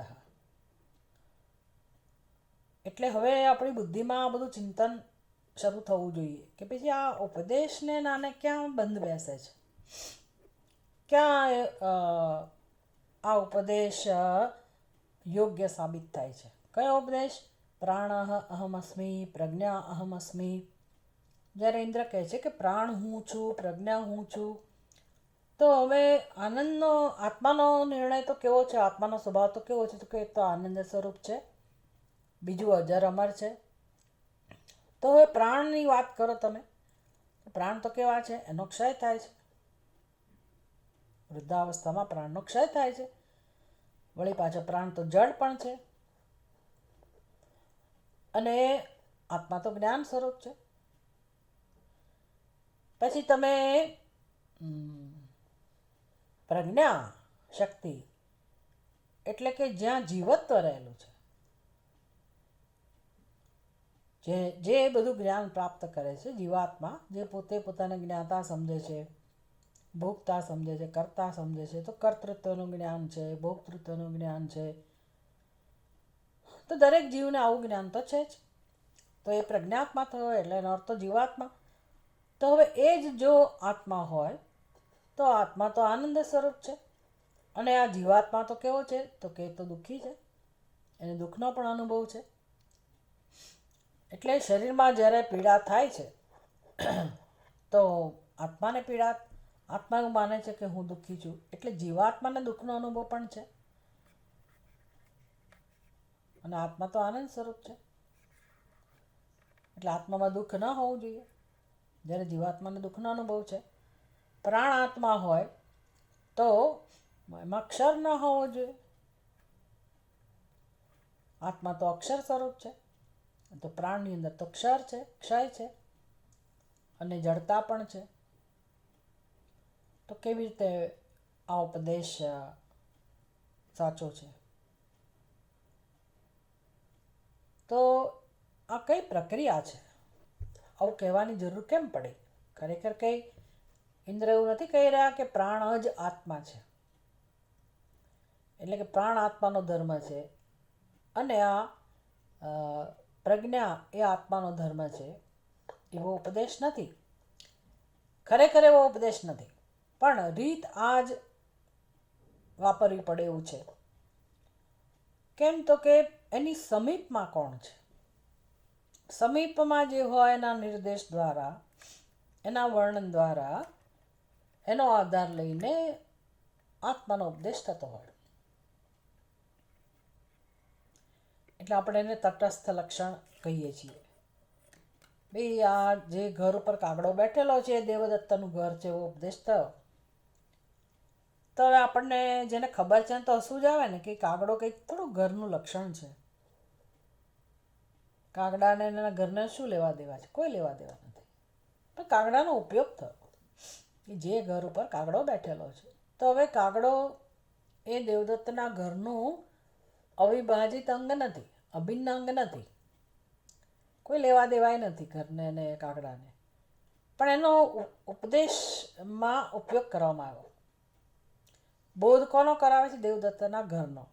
એટલે હવે આપણી બુદ્ધિમાં આ બધું ચિંતન શરૂ થવું જોઈએ કે પછી આ ઉપદેશને નાને ક્યાં બંધ બેસે છે, ક્યાં આ ઉપદેશ યોગ્ય સાબિત થાય છે. કયો ઉપદેશ? પ્રાણ અહમઅસ્મી, પ્રજ્ઞા અહમઅસ્મી. જ્યારે ઇન્દ્ર કહે છે કે પ્રાણ હું છું, પ્રજ્ઞા હું છું, તો હવે આનંદનો આત્માનો નિર્ણય તો કેવો છે? આત્માનો સ્વભાવ તો કેવો છે? તો કે તો આનંદ સ્વરૂપ છે. બીજું અજર અમર છે. તો હવે પ્રાણની વાત કરો તમે. પ્રાણ તો કેવા છે? એનો ક્ષય થાય છે. વૃદ્ધાવસ્થામાં પ્રાણનો ક્ષય થાય છે. વળી પાછા પ્રાણ તો જળ પણ છે, અને આત્મા તો જ્ઞાન સ્વરૂપ છે. પછી તમે પ્રજ્ઞા શક્તિ, એટલે કે જ્યાં જીવત્વ રહેલું છે, જે બધું જ્ઞાન પ્રાપ્ત કરે છે જીવાત્મા, જે પોતે પોતાને જ્ઞાતા સમજે છે, ભોગતા સમજે છે, કર્તા સમજે છે, તો કર્તૃત્વનું જ્ઞાન છે, ભોક્તૃત્વનું જ્ઞાન છે. તો દરેક જીવને આવું જ્ઞાન તો છે જ. તો એ પ્રજ્ઞાત્મા થયો એટલે એનો અર્થ તો જીવાત્મા. તો હવે એ જ જો આત્મા હોય તો આત્મા તો આનંદ સ્વરૂપ છે. અને આ જીવાત્મા તો કેવો છે? તો કે તો દુઃખી છે, એને દુઃખનો પણ અનુભવ છે. એટલે શરીરમાં જ્યારે પીડા થાય છે તો આત્માને પીડા, આત્મા એવું માને છે કે હું દુઃખી છું, એટલે જીવાત્માને દુઃખનો અનુભવ પણ છે. અને આત્મા તો આનંદ સ્વરૂપ છે, એટલે આત્મામાં દુઃખ ન હોવું જોઈએ. જ્યારે જીવાત્માને દુઃખનો અનુભવ છે. પ્રાણ આત્મા હોય તો એમાં અક્ષર ન હોવો જોઈએ. આત્મા તો અક્ષર સ્વરૂપ છે, તો પ્રાણની અંદર તો ક્ષર છે, ક્ષય છે, અને જડતા પણ છે. તો કેવી રીતે આ ઉપદેશ સાચો છે? તો આ કઈ પ્રક્રિયા છે? આવું કહેવાની જરૂર કેમ પડી? ખરેખર કંઈ ઇન્દ્ર એવું નથી કહી રહ્યા કે પ્રાણ જ આત્મા છે, એટલે કે પ્રાણ આત્માનો ધર્મ છે અને આ પ્રજ્ઞા એ આત્માનો ધર્મ છે. એવો ઉપદેશ નથી, ખરેખર એવો ઉપદેશ નથી, પણ રીત આ જ વાપરવી પડે એવું છે. કેમ? તો કે એની સમીપમાં કોણ છે? સમીપમાં જે હોય એના નિર્દેશ દ્વારા, એના વર્ણન દ્વારા, એનો આધાર લઈને આત્માનો ઉપદેશ થતો હોય. એટલે આપણે એને તટસ્થ લક્ષણ કહીએ છીએ. ભાઈ આ જે ઘર ઉપર કાગડો બેઠેલો છે એ દેવદત્તનું ઘર છે, એવો ઉપદેશ થયો. તો હવે આપણને જેને ખબર છે તો હસવું જ આવે ને કે કાગડો કંઈક થોડું ઘરનું લક્ષણ છે. કાગડાને એના ઘરને શું લેવા દેવા છે? કોઈ લેવા દેવા નથી. પણ કાગડાનો ઉપયોગ થયો કે જે ઘર ઉપર કાગડો બેઠેલો છે. તો હવે કાગડો એ દેવદત્તના ઘરનું અવિભાજિત અંગ નથી, અભિન્ન અંગ નથી, કોઈ લેવા દેવાય નથી ઘરને ને કાગડાને. પણ એનો ઉપદેશમાં ઉપયોગ કરવામાં આવ્યો. બોધ કોનો કરાવે છે? દેવદત્તના ઘરનો.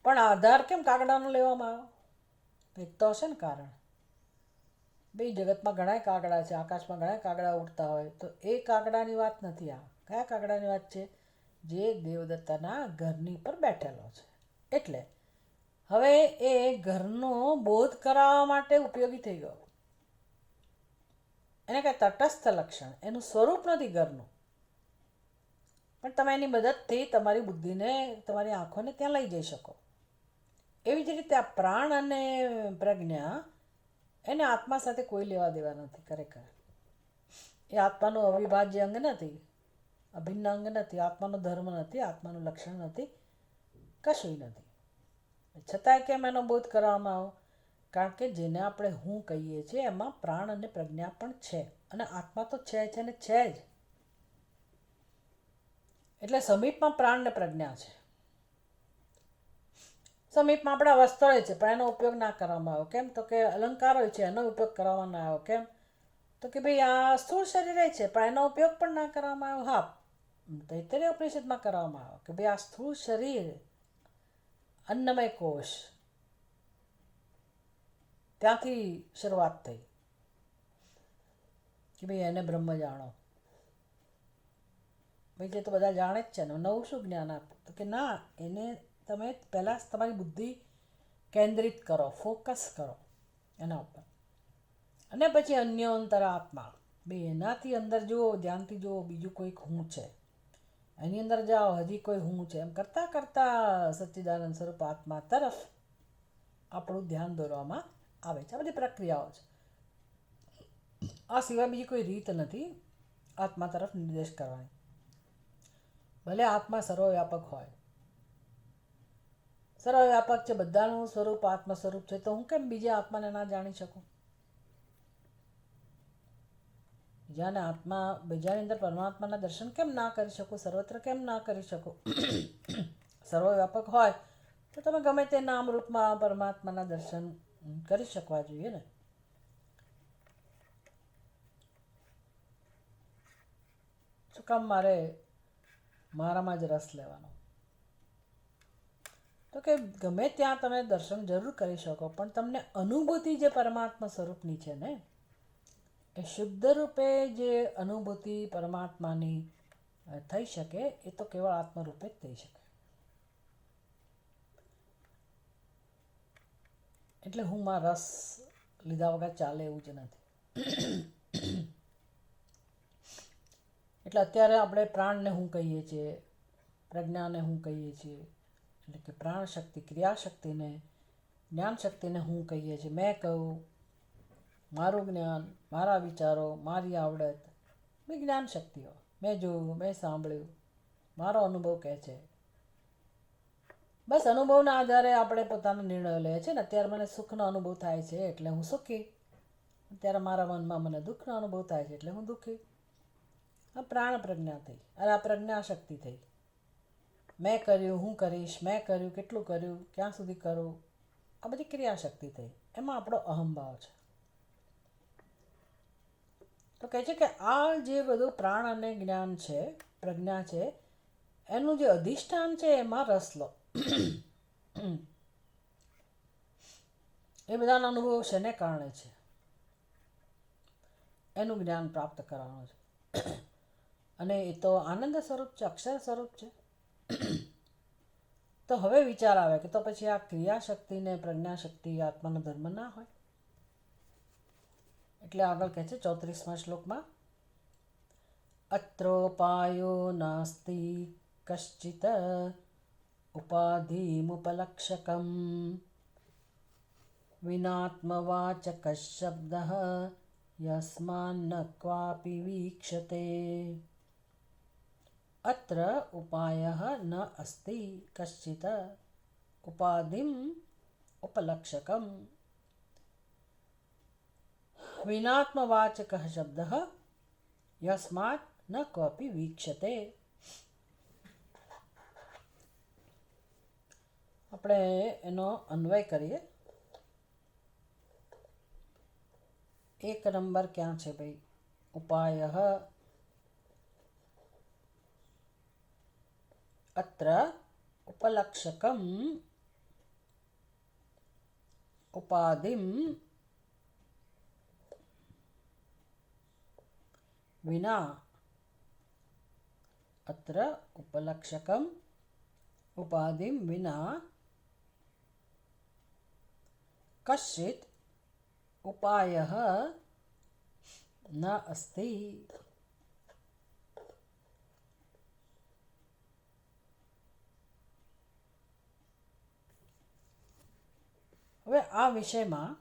પણ આધાર કેમ કાગડાનો લેવામાં આવ્યો? એક તો હશે ને કારણ. બે જગતમાં ઘણા કાગડા છે, આકાશમાં ઘણા કાગડા ઉડતા હોય, તો એ કાગડાની વાત નથી આ. કયા કાગડાની વાત છે? જે દેવદત્તાના ઘરની પર બેઠેલો છે. એટલે હવે એ ઘરનો બોધ કરાવવા માટે ઉપયોગી થઈ ગયો. એને કંઈ તટસ્થ લક્ષણ, એનું સ્વરૂપ નથી ઘરનું, પણ તમે એની મદદથી તમારી બુદ્ધિને, તમારી આંખોને ત્યાં લઈ જઈ શકો. એવી જ રીતે આ પ્રાણ અને પ્રજ્ઞા, એને આત્મા સાથે કોઈ લેવા દેવા નથી. ખરેખર એ આત્માનું અવિભાજ્ય અંગ નથી, અભિન્ન અંગ નથી, આત્માનો ધર્મ નથી, આત્માનું લક્ષણ નથી, કશું નથી. છતાંય કેમ એનો બોધ કરવામાં આવો? કારણ કે જેને આપણે હું કહીએ છીએ એમાં પ્રાણ અને પ્રજ્ઞા પણ છે, અને આત્મા તો છે જ અને છે જ. એટલે સમીપમાં પ્રાણ ને પ્રજ્ઞા છે. સમીપમાં આપણા વસ્ત્રો છે પણ એનો ઉપયોગ ના કરવામાં આવ્યો. કેમ? તો કે અલંકારો છે એનો ઉપયોગ કરવામાં ના આવ્યો. કેમ? તો કે ભાઈ આ સ્થૂળ શરીર છે પણ એનો ઉપયોગ પણ ના કરવામાં આવ્યો. હા, તૈત્તરીય ઉપનિષદમાં કરવામાં આવ્યો કે ભાઈ આ સ્થૂળ શરીર અન્નમય કોષ, ત્યાંથી શરૂઆત થઈ કે ભાઈ એને બ્રહ્મ જાણો. ભાઈ જે તો બધા જાણે જ છે ને, નવું શું જ્ઞાન આપો? તો કે ના, એને તમે પહેલાં તમારી બુદ્ધિ કેન્દ્રિત કરો, ફોકસ કરો એના ઉપર, અને પછી અન્યોતર આત્મા, બે એનાથી અંદર જુઓ, ધ્યાનથી જુઓ બીજું કોઈક હું છે, એની અંદર જાઓ હજી કોઈ હું છે, એમ કરતાં કરતાં સચ્ચિદાનંદ સ્વરૂપ આત્મા તરફ આપણું ધ્યાન દોરવામાં આવે છે. આ બધી પ્રક્રિયાઓ છે. આ સિવાય બીજી કોઈ રીત નથી આત્મા તરફ નિર્દેશ કરવાની. ભલે આત્મા સર્વવ્યાપક હોય, સર્વવ્યાપક છે, બધાનું સ્વરૂપ આત્મા સ્વરૂપ છે, તો હું કેમ બીજા આત્માને ના જાણી શકું? બીજાને આત્મા, બીજાની અંદર પરમાત્માના દર્શન કેમ ના કરી શકું? સર્વત્ર કેમ ના કરી શકું? સર્વવ્યાપક હોય તો તમે ગમે તે નામ રૂપમાં પરમાત્માના દર્શન કરી શકવા જોઈએ ને. શું કામ મારે મારામાં જ રસ લેવાનો? તો કે ગમે ત્યાં તમે દર્શન જરૂર કરી શકો, પણ તમને અનુભૂતિ જે પરમાત્મા સ્વરૂપની છે ને, એ શુદ્ધ રૂપે જે અનુભૂતિ પરમાત્માની થઈ શકે એ તો કેવળ આત્મરૂપે જ થઈ શકે. એટલે હું માં રસ લીધા વગર ચાલે એવું જ નથી. એટલે અત્યારે આપણે પ્રાણને હું કહીએ છીએ, પ્રજ્ઞાને હું કહીએ છીએ, એટલે કે પ્રાણ શક્તિ, ક્રિયાશક્તિને, જ્ઞાન શક્તિને હું કહીએ છીએ. મેં કહું, મારું જ્ઞાન, મારા વિચારો, મારી આવડત, મેં જ્ઞાન શક્તિઓ, મેં જોયું, મેં સાંભળ્યું, મારો અનુભવ કહે છે. બસ અનુભવના આધારે આપણે પોતાનો નિર્ણય લઈએ છીએ ને. અત્યારે મને સુખનો અનુભવ થાય છે એટલે હું સુખી, અત્યારે મારા મનમાં મને દુઃખનો અનુભવ થાય છે એટલે હું દુઃખી. આ પ્રાણ પ્રજ્ઞા થઈ, અરે આ પ્રજ્ઞા શક્તિ થઈ. મેં કર્યું, હું કરીશ, મેં કર્યું, કેટલું કર્યું, ક્યાં સુધી કરું, આ બધી ક્રિયાશક્તિ થઈ. એમાં આપણો અહંભાવ છે. તો કહે છે કે આ જે બધું પ્રાણ અને જ્ઞાન છે, પ્રજ્ઞા છે, એનું જે અધિષ્ઠાન છે એમાં રસ લો. એ બધાના અનુભવો શેને કારણે છે? એનું જ્ઞાન પ્રાપ્ત કરવાનું છે. અને એ તો આનંદ સ્વરૂપ છે, અક્ષર સ્વરૂપ છે. તો હવે વિચાર આવે કે તો પછી આ ક્રિયાશક્તિ ને પ્રજ્ઞાશક્તિ આત્માનો ધર્મ ના હોય? એટલે આગળ કહે છે 34મા શ્લોકમાં, અત્રોપાયો નાસ્તિ કશ્ચિત ઉપાધિમુપલક્ષકમ વિનાત્મવાચક શબ્દ યસ્માન્ન ક્વાપી વીક્ષતે. અત્ર ઉપાયઃ ન અસ્તિ કશ્ચિત ઉપાધિમ ઉપલક્ષકમ વિનાત્મવાચક શબ્દ યસ્માત ન ક્વપી વીક્ષતે. આપણે એનો અન્વય કરીએ. 1 નંબર ક્યાં છે ભાઈ? ઉપાયઃ અત્ર ઉપલક્ષકમ ઉપાધિમ વિના. અત્ર ઉપલક્ષકમ ઉપાધિમ વિના કશ્ચિત ઉપાયઃ ન અસ્તિ. હવે આ વિષયમાં,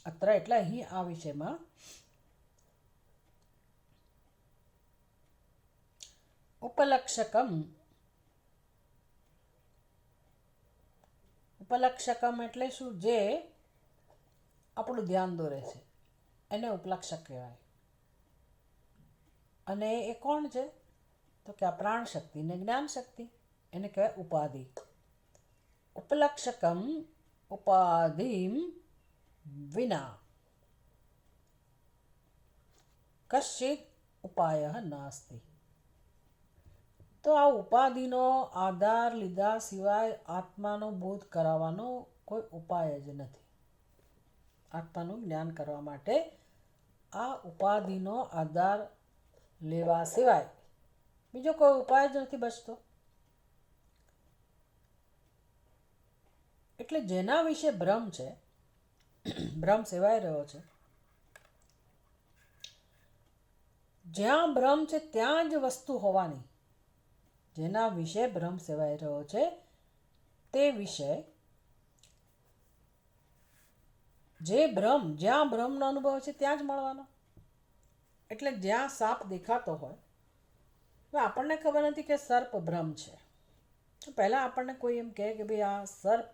અત્ર એટલે અહીં આ વિષયમાં ઉપલક્ષકમ. ઉપલક્ષકમ એટલે શું? જે આપણું ધ્યાન દોરે છે એને ઉપલક્ષક કહેવાય. અને એ કોણ છે? તો કે આ પ્રાણ શક્તિ ને જ્ઞાન શક્તિ, એને કહેવાય ઉપાધિ. ઉપલક્ષકમ ઉપાધિમ વિના કશ્ચિત ઉપાય નાસ્તિ. તો આ ઉપાધિનો આધાર લીધા સિવાય આત્માનો બોધ કરાવવાનો કોઈ ઉપાય જ નથી. આત્માનું જ્ઞાન કરવા માટે આ ઉપાધિનો આધાર લેવા સિવાય બીજો કોઈ ઉપાય જ નથી બચતો. એટલે જેના વિશે ભ્રમ છે, ભ્રમ સેવાઈ રહ્યો છે, જ્યાં ભ્રમ છે ત્યાં જ વસ્તુ હોવાની. જેના વિશે ભ્રમ સેવાઈ રહ્યો છે તે વિષય, જે ભ્રમ, જ્યાં ભ્રમનો અનુભવ છે ત્યાં જ મળવાનો. એટલે જ્યાં સાપ દેખાતો હોય, આપણને ખબર નથી કે સર્પ ભ્રમ છે, તો પહેલાં આપણને કોઈ એમ કહે કે ભાઈ આ સર્પ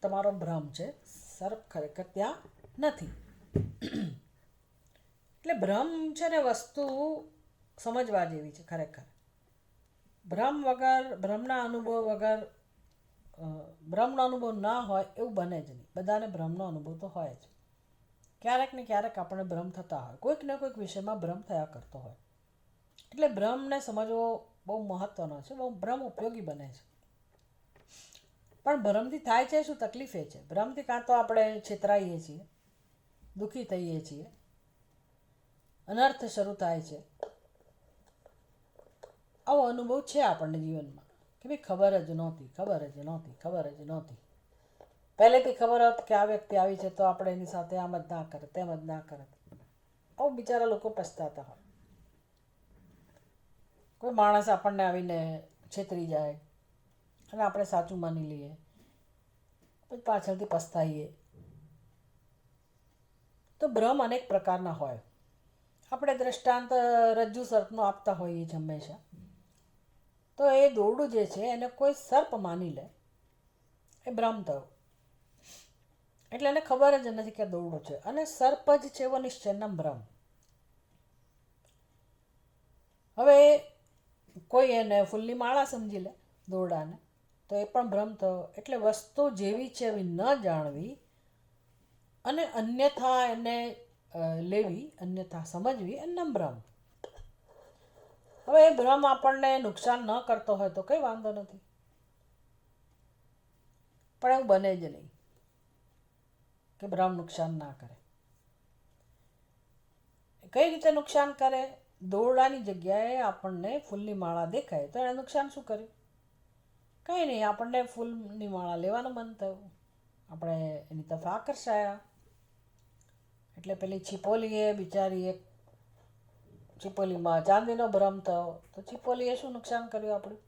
તમારો ભ્રમ છે, સર્પ ખરેખર ત્યાં નથી. એટલે ભ્રમ છે ને વસ્તુ સમજવા જેવી છે ખરેખર. ભ્રમ વગર, ભ્રમના અનુભવ વગર, ભ્રમનો અનુભવ ના હોય એવું બને જ નહીં. બધાને ભ્રમનો અનુભવ તો હોય જ. ક્યારેક ને ક્યારેક આપણે ભ્રમ થતા હોય, કોઈક ને કોઈક વિષયમાં ભ્રમ થયા કરતો હોય. એટલે ભ્રમને સમજવો બહુ મહત્ત્વનો છે, બહુ ભ્રમ ઉપયોગી બને છે. પણ ભ્રમથી થાય છે શું? તકલીફ એ છે, ભ્રમથી કાં તો આપણે છેતરાઈએ છીએ, દુઃખી થઈએ છીએ, અનર્થ શરૂ થાય છે. આવો અનુભવ છે આપણને જીવનમાં કે ભાઈ ખબર જ નહોતી, ખબર જ નહોતી, ખબર જ નહોતી. પહેલેથી ખબર હોત કે આ વ્યક્તિ આવી છે તો આપણે એની સાથે આમ જ ના કરત, તેમ જ ના કરત. આવું બિચારા લોકો પછતાતા હોય. કોઈ માણસ આપણને આવીને છેતરી જાય અને આપણે સાચું માની લઈએ, પછી પાછળથી પસ્તાઈએ. તો ભ્રમ અનેક પ્રકારના હોય. આપણે દ્રષ્ટાંત રજ્જુ સર્પનું આપતા હોઈએ છીએ હંમેશા. તો એ દોરડું જે છે એને કોઈ સર્પ માની લે, એ ભ્રમ થયો. એટલે એને ખબર જ નથી કે દોરડું છે, અને સર્પ જ છે એવો નિશ્ચયના ભ્રમ. હવે કોઈ એને ફૂલની માળા સમજી લે દોરડાને, તો એ પણ ભ્રમ થયો. એટલે વસ્તુ જેવી છે એવી ન જાણવી અને અન્યથા એને લેવી, અન્યથા સમજવી, એનો ભ્રમ. હવે એ ભ્રમ આપણને નુકસાન ન કરતો હોય તો કંઈ વાંધો નથી, પણ એવું બને જ નહીં કે ભ્રમ નુકસાન ના કરે. કઈ રીતે નુકસાન કરે? દોરડાની જગ્યાએ આપણને ફૂલની માળા દેખાય તો એને નુકસાન શું કર્યું? કંઈ નહીં, આપણને ફૂલની માળા લેવાનું મન થયું, આપણે એની તરફ આકર્ષાયા. એટલે પેલી છીપોલીએ બિચારી, એક છીપોલીમાં ચાંદીનો ભ્રમ થયો, તો છીપોલીએ શું નુકસાન કર્યું આપણું?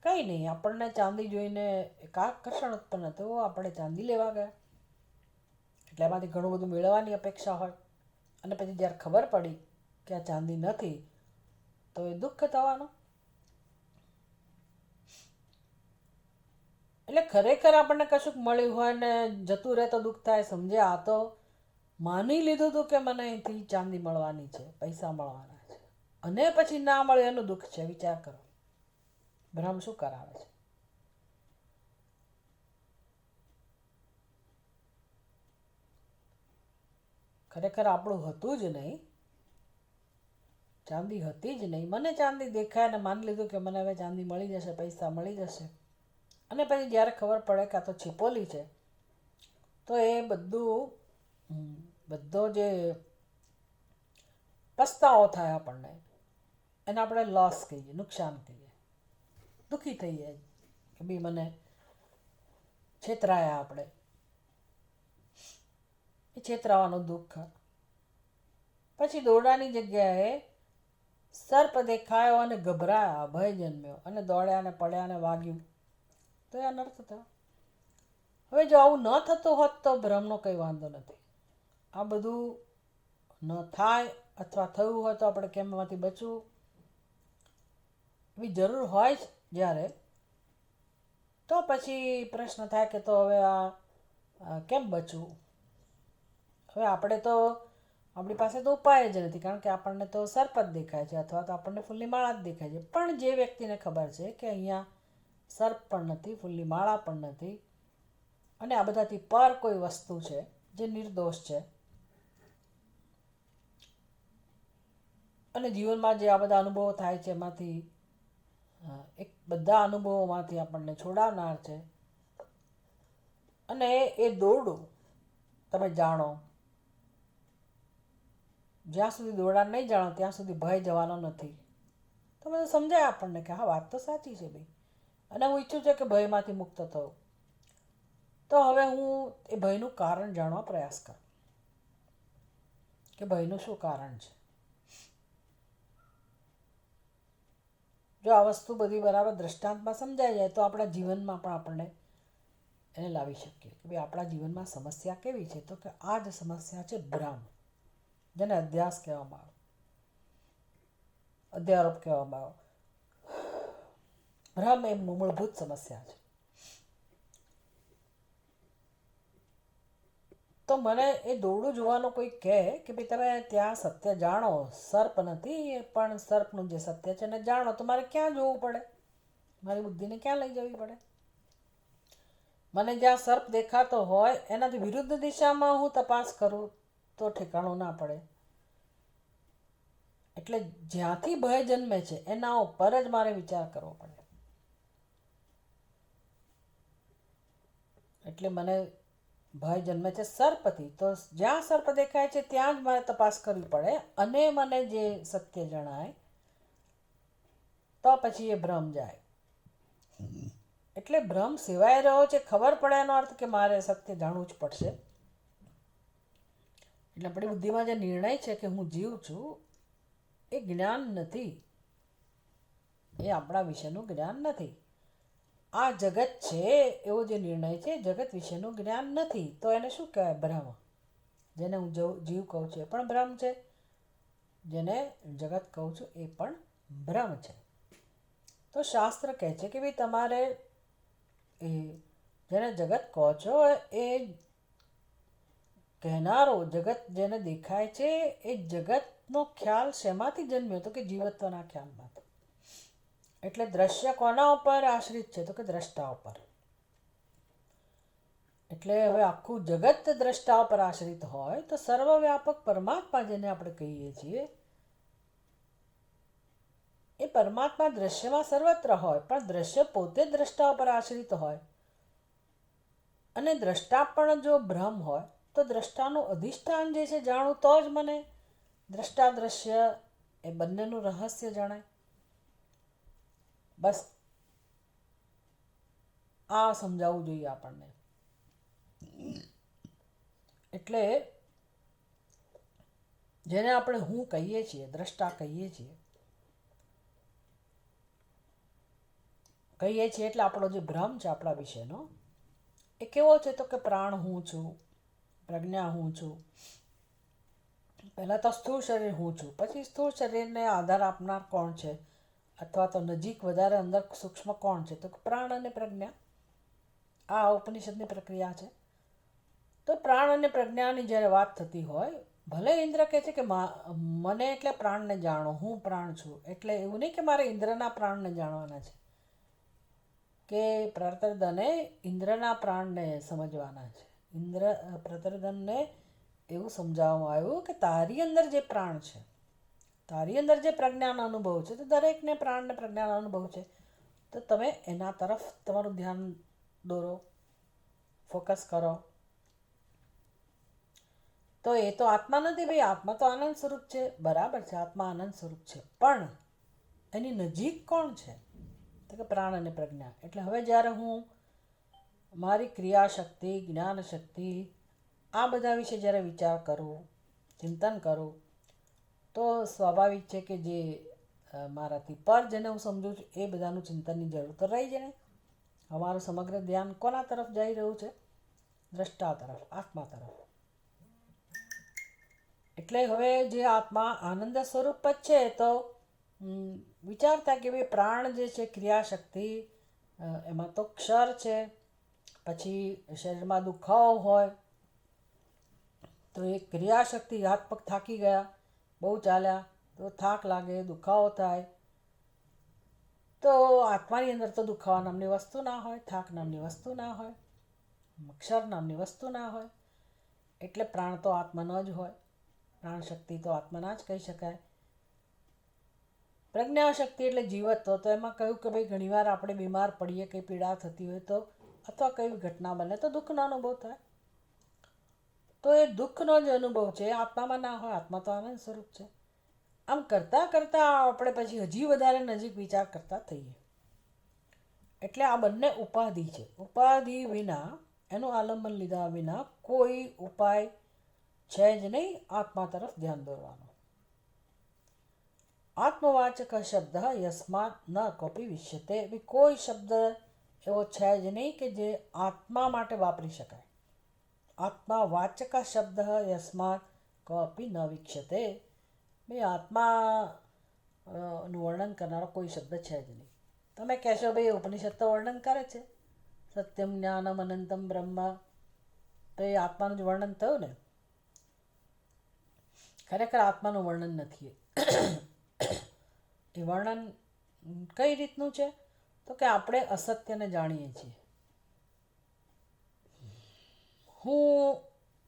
કંઈ નહીં, આપણને ચાંદી જોઈને એક આકર્ષણ ઉત્પન્ન થયું, આપણે ચાંદી લેવા ગયા. એટલે એમાંથી ઘણું બધું મેળવવાની અપેક્ષા હોય, અને પછી જ્યારે ખબર પડી કે આ ચાંદી નથી તો એ દુઃખ થવાનું. એટલે ખરેખર આપણને કશુંક મળ્યું હોય ને જતું રહે તો દુઃખ થાય. સમજે આ તો માની લીધું હતું કે મને અહીંથી ચાંદી મળવાની છે, પૈસા મળવાના છે, અને પછી ના મળે એનું દુઃખ છે. વિચાર કરો ભ્રમ શું કરાવે છે. ખરેખર આપણું હતું જ નહીં, ચાંદી હતી જ નહીં. મને ચાંદી દેખાય ને માની લીધું કે મને હવે ચાંદી મળી જશે, પૈસા મળી જશે, અને પછી જ્યારે ખબર પડે કે આ તો છીપોલી છે, તો એ બધો જે પસ્તાવો થાય આપણને, એને આપણે લોસ કહીએ, નુકસાન કહીએ, દુઃખી થઈએ કે ભાઈ મને છેતરાયા આપણે. એ છેતરાવાનું દુઃખ. પછી દોરડાની જગ્યાએ સર્પ દેખાયો અને ગભરાયા, ભય જન્મ્યો, અને દોડ્યા ને પડ્યા ને વાગ્યું, તો એ અનર્થ થયો. હવે જો આવું ન થતું હોત તો ભ્રમનો કંઈ વાંધો નથી. આ બધું ન થાય અથવા થયું હોય તો આપણે કેમ એમાંથી બચવું? એવી જરૂર હોય જ જ્યારે, તો પછી પ્રશ્ન થાય કે તો હવે આ કેમ બચવું. હવે આપણે તો આપણી પાસે તો ઉપાય જ નથી, કારણ કે આપણને તો સર્પ જ દેખાય છે અથવા તો આપણને ફૂલની માળા જ દેખાય છે. પણ જે વ્યક્તિને ખબર છે કે અહીંયા સર્પ પણ નથી, ફૂલની માળા પણ નથી, અને આ બધાથી પર કોઈ વસ્તુ છે જે નિર્દોષ છે, અને જીવનમાં જે આ બધા અનુભવો થાય છે એમાંથી એક બધા અનુભવોમાંથી આપણને છોડાવનાર છે, અને એ દોરડું તમે જાણો, જ્યાં સુધી દોરડા નહીં જાણો ત્યાં સુધી ભય જવાનો નથી. તો બધું સમજાય આપણને કે હા, વાત તો સાચી છે ભાઈ, અને હું ઈચ્છું છું કે ભયમાંથી મુક્ત થવું. તો હવે હું એ ભયનું કારણ જાણવા પ્રયાસ કરું કે ભયનું શું કારણ છે. જો આ વસ્તુ બધી બરાબર દ્રષ્ટાંતમાં સમજાઈ જાય તો આપણા જીવનમાં પણ આપણને એને લાવી શકીએ કે ભાઈ આપણા જીવનમાં સમસ્યા કેવી છે. તો કે આ જ સમસ્યા છે ભ્રમ, જેને અધ્યાસ કહેવામાં આવે, અધ્યારોપ કહેવામાં આવે. ભ્રમ એ મૂળભૂત સમસ્યા છે. તો મને એ દોરડું જોવાનું કોઈ કહે કે ભાઈ તમે ત્યાં સત્ય જાણો, સર્પ નથી પણ સર્પનું જે સત્ય છે એને જાણો, તો મારે ક્યાં જોવું પડે? મારી બુદ્ધિને ક્યાં લઈ જવી પડે? મને જ્યાં સર્પ દેખાતો હોય એનાથી વિરુદ્ધ દિશામાં હું તપાસ કરું તો ઠેકાણું ના પડે. એટલે જ્યાંથી ભય જન્મે છે એના ઉપર જ મારે વિચાર કરવો પડે. એટલે મને ભય જન્મે છે સર્પથી, તો જ્યાં સર્પ દેખાય છે ત્યાં જ મારે તપાસ કરવી પડે, અને મને જે સત્ય જણાય તો પછી એ ભ્રમ જાય. એટલે ભ્રમ સેવાઈ રહ્યો છે ખબર પડે એનો અર્થ કે મારે સત્ય જાણવું જ પડશે. એટલે આપણી બુદ્ધિમાં જે નિર્ણય છે કે હું જીવ છું, એ જ્ઞાન નથી, એ આપણા વિશેનું જ્ઞાન નથી. આ જગત છે એવો જે નિર્ણય છે જગત વિશેનું જ્ઞાન નથી. તો એને શું કહેવાય? ભ્રમ. જેને હું જીવ કહું છું એ પણ ભ્રમ છે, જેને જગત કહું છું એ પણ ભ્રમ છે. તો શાસ્ત્ર કહે છે કે ભાઈ તમારે એ જેને જગત કહો છો એ કહેનારો, જગત જેને દેખાય છે એ જગતનો ખ્યાલ શેમાંથી જન્મ્યો? તો કે જીવત્વના ખ્યાલમાંથી. એટલે દ્રશ્ય કોના ઉપર આશ્રિત છે? તો કે દ્રષ્ટા ઉપર. એટલે હવે આખું જગત દ્રષ્ટા ઉપર આશ્રિત હોય તો સર્વવ્યાપક પરમાત્મા જેને આપણે કહીએ છીએ એ પરમાત્મા દ્રશ્યમાં સર્વત્ર હોય, પણ દ્રશ્ય પોતે દ્રષ્ટા ઉપર આશ્રિત હોય, અને દ્રષ્ટા પણ જો ભ્રમ હોય તો દ્રષ્ટાનું અધિષ્ઠાન જે છે જાણું તો જ મને દ્રષ્ટા દ્રશ્ય એ બંનેનું રહસ્ય જણાય. બસ આ સમજાવવું જોઈએ આપણને. એટલે જેને આપણે હું કહીએ છીએ, દ્રષ્ટા કહીએ છીએ એટલે આપણો જે ભ્રમ છે આપણા વિશેનો એ કેવો છે? તો કે પ્રાણ હું છું, પ્રજ્ઞા હું છું, પહેલાં તો સ્થૂળ શરીર હું છું, પછી સ્થૂળ શરીરને આધાર આપનાર કોણ છે, અથવા તો નજીક વધારે અંદર સૂક્ષ્મ કોણ છે? તો પ્રાણ અને પ્રજ્ઞા. આ ઉપનિષદની પ્રક્રિયા છે. તો પ્રાણ અને પ્રજ્ઞાની જ્યારે વાત થતી હોય, ભલે ઇન્દ્ર કહે છે કે મને એટલે પ્રાણને જાણો, હું પ્રાણ છું, એટલે એવું નહીં કે મારે ઇન્દ્રના પ્રાણને જાણવાના છે, કે પ્રતર્દને ઇન્દ્રના પ્રાણને સમજવાના છે. પ્રતર્દનને એવું સમજાવવામાં આવ્યું કે તારી અંદર જે પ્રાણ છે, તારી અંદર જે પ્રજ્ઞાનો અનુભવ છે, તો દરેકને પ્રાણને પ્રજ્ઞાનો અનુભવ છે, તો તમે એના તરફ તમારું ધ્યાન દોરો, ફોકસ કરો. તો એ તો આત્મા નથી ભાઈ, આત્મા તો આનંદ સ્વરૂપ છે. બરાબર છે, આત્મા આનંદ સ્વરૂપ છે, પણ એની નજીક કોણ છે? તો કે પ્રાણ અને પ્રજ્ઞા. એટલે હવે જ્યારે હું મારી ક્રિયાશક્તિ, જ્ઞાન શક્તિ, આ બધા વિશે જ્યારે વિચાર કરું, ચિંતન કરું, તો સ્વાભાવિક છે કે જે મારાથી પર જેને હું સમજું છું એ બધાનું ચિંતનની જરૂર તો રહી જ નહીં. અમારું સમગ્ર ધ્યાન કોના તરફ જઈ રહ્યું છે? દ્રષ્ટા તરફ, આત્મા તરફ. એટલે હવે જે આત્મા આનંદ સ્વરૂપ જ છે, તો વિચાર થાય કે ભાઈ પ્રાણ જે છે ક્રિયાશક્તિ, એમાં તો ક્ષર છે. પછી શરીરમાં દુખાવો હોય તો એ ક્રિયાશક્તિ, હાથ પગ થાકી ગયા, બહુ ચાલ્યા તો થાક લાગે, દુખાવો થાય. તો આત્માની અંદર તો દુખાવા નામની વસ્તુ ના હોય, થાક નામની વસ્તુ ના હોય, ક્ષર નામની વસ્તુ ના હોય. એટલે પ્રાણ તો આત્માનો જ હોય. પ્રાણ શક્તિ તો આત્માના જ કહી શકાય. પ્રજ્ઞાશક્તિ એટલે જીવત્વ. તો એમાં કહ્યું કે ભાઈ ઘણીવાર આપણે બીમાર પડીએ, કંઈ પીડા થતી હોય તો, અથવા કઈ ઘટના બને તો દુઃખનો અનુભવ થાય. તો એ દુઃખનો જ અનુભવ છે એ આત્મામાં ના હોય. આત્મા તો આનંદ સ્વરૂપ છે. આમ કરતાં કરતાં આપણે પછી હજી વધારે નજીક વિચાર કરતા થઈએ. એટલે આ બંને ઉપાધિ છે. ઉપાધિ વિના, એનું આલંબન લીધા વિના કોઈ ઉપાય છે જ નહીં આત્મા તરફ ધ્યાન દોરવાનો. આત્મવાચક શબ્દ યસ્માત ન કોપી વિશ્યતે. કોઈ શબ્દ એવો છે જ નહીં કે જે આત્મા માટે વાપરી શકાય. આત્માવાચક શબ્દ યસ્માત કોપી ન વિક્ષ્યતે. ભાઈ આત્મા નું વર્ણન કરનારો કોઈ શબ્દ છે જ નહીં. તમે કહેશો ભાઈ ઉપનિષદ તો વર્ણન કરે છે, સત્યમ જ્ઞાનમ અનંતમ બ્રહ્મ, તો એ આત્માનું જ વર્ણન થયું ને. ખરેખર આત્માનું વર્ણન નથી. એ વર્ણન કઈ રીતનું છે? તો કે આપણે અસત્યને જાણીએ છીએ. હું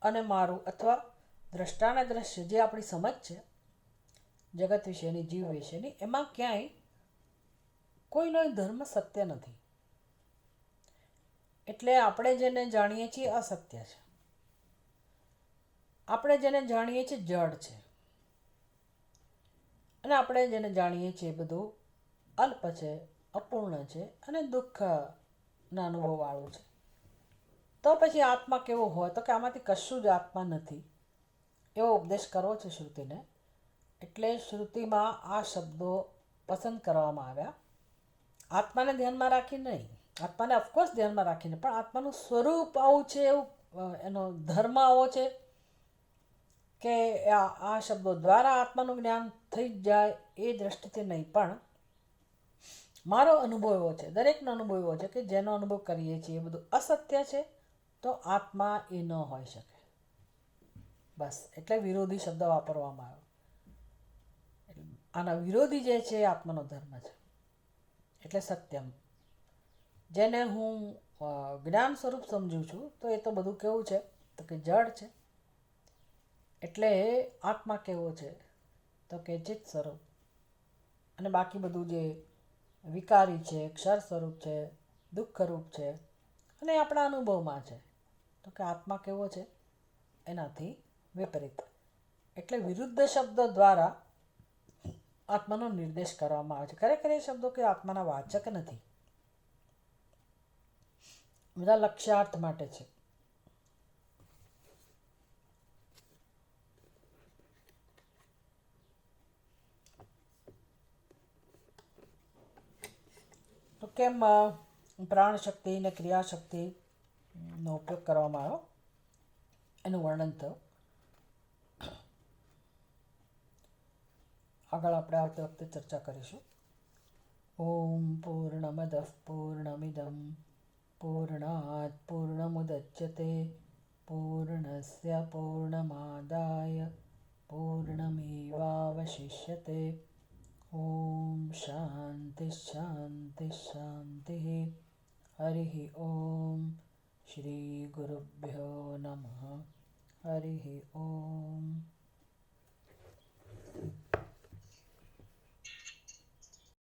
અને મારું, અથવા દ્રષ્ટાને દ્રશ્ય, જે આપણી સમજ છે જગત વિશેની, જીવ વિશેની, એમાં ક્યાંય કોઈનો ધર્મ સત્ય નથી. એટલે આપણે જેને જાણીએ છીએ અસત્ય છે. આપણે જેને જાણીએ છીએ જડ છે. અને આપણે જેને જાણીએ છીએ બધું અલ્પ છે, અપૂર્ણ છે અને દુઃખના અનુભવવાળું છે. તો પછી આત્મા કેવો હોય? તો કે આમાંથી કશું જ આત્મા નથી, એવો ઉપદેશ કરવો છે શ્રુતિને. એટલે શ્રુતિમાં આ શબ્દો પસંદ કરવામાં આવ્યા. આત્માને ધ્યાનમાં રાખીને નહીં, આત્માને ઓફકોર્સ ધ્યાનમાં રાખીને, પણ આત્માનું સ્વરૂપ આવું છે, એવું એનો ધર્મ આવો છે કે આ શબ્દો દ્વારા આત્માનું જ્ઞાન થઈ જ જાય એ દ્રષ્ટિથી નહીં. પણ મારો અનુભવ એવો છે, દરેકનો અનુભવ એવો છે કે જેનો અનુભવ કરીએ છીએ એ બધું અસત્ય છે, તો આત્મા એ ન હોઈ શકે. બસ, એટલે વિરોધી શબ્દ વાપરવામાં આવ્યો. આના વિરોધી જે છે એ આત્માનો ધર્મ છે. એટલે સત્યમ, જેને હું જ્ઞાન સ્વરૂપ સમજું છું, તો એ તો બધું કેવું છે? તો કે જડ છે. એટલે આત્મા કેવો છે? તો કે ચિત્ત સ્વરૂપ. અને બાકી બધું જે વિકારી છે, ક્ષર સ્વરૂપ છે, દુઃખરૂપ છે, અને આપણા અનુભવમાં છે. તો કે આત્મા કેવો છે? એનાથી વિપરીત. એટલે વિરુદ્ધ શબ્દો દ્વારા આત્માનો નિર્દેશ કરવામાં આવે છે. ખરેખર એ શબ્દો કે આત્માના વાચક નથી, બધા લક્ષ્યાર્થ માટે છે. તો કેમ પ્રાણ શક્તિ અને ક્રિયાશક્તિનો ઉપયોગ કરવામાં આવ્યો, એનું વર્ણન થયું. આગળ આપણે આવતી વખતે ચર્ચા કરીશું. ઓમ પૂર્ણમદ પૂર્ણમિદમ પૂર્ણાત પૂર્ણમુદચ્યતે પૂર્ણસ્ય પૂર્ણમાદાય પૂર્ણમેવાવશિષ્યતે. ઓમ શાંતિ શાંતિ શાંતિ. હરિ ઓમ. શ્રી ગુરુભ્યો નમઃ. હરિ ઓમ.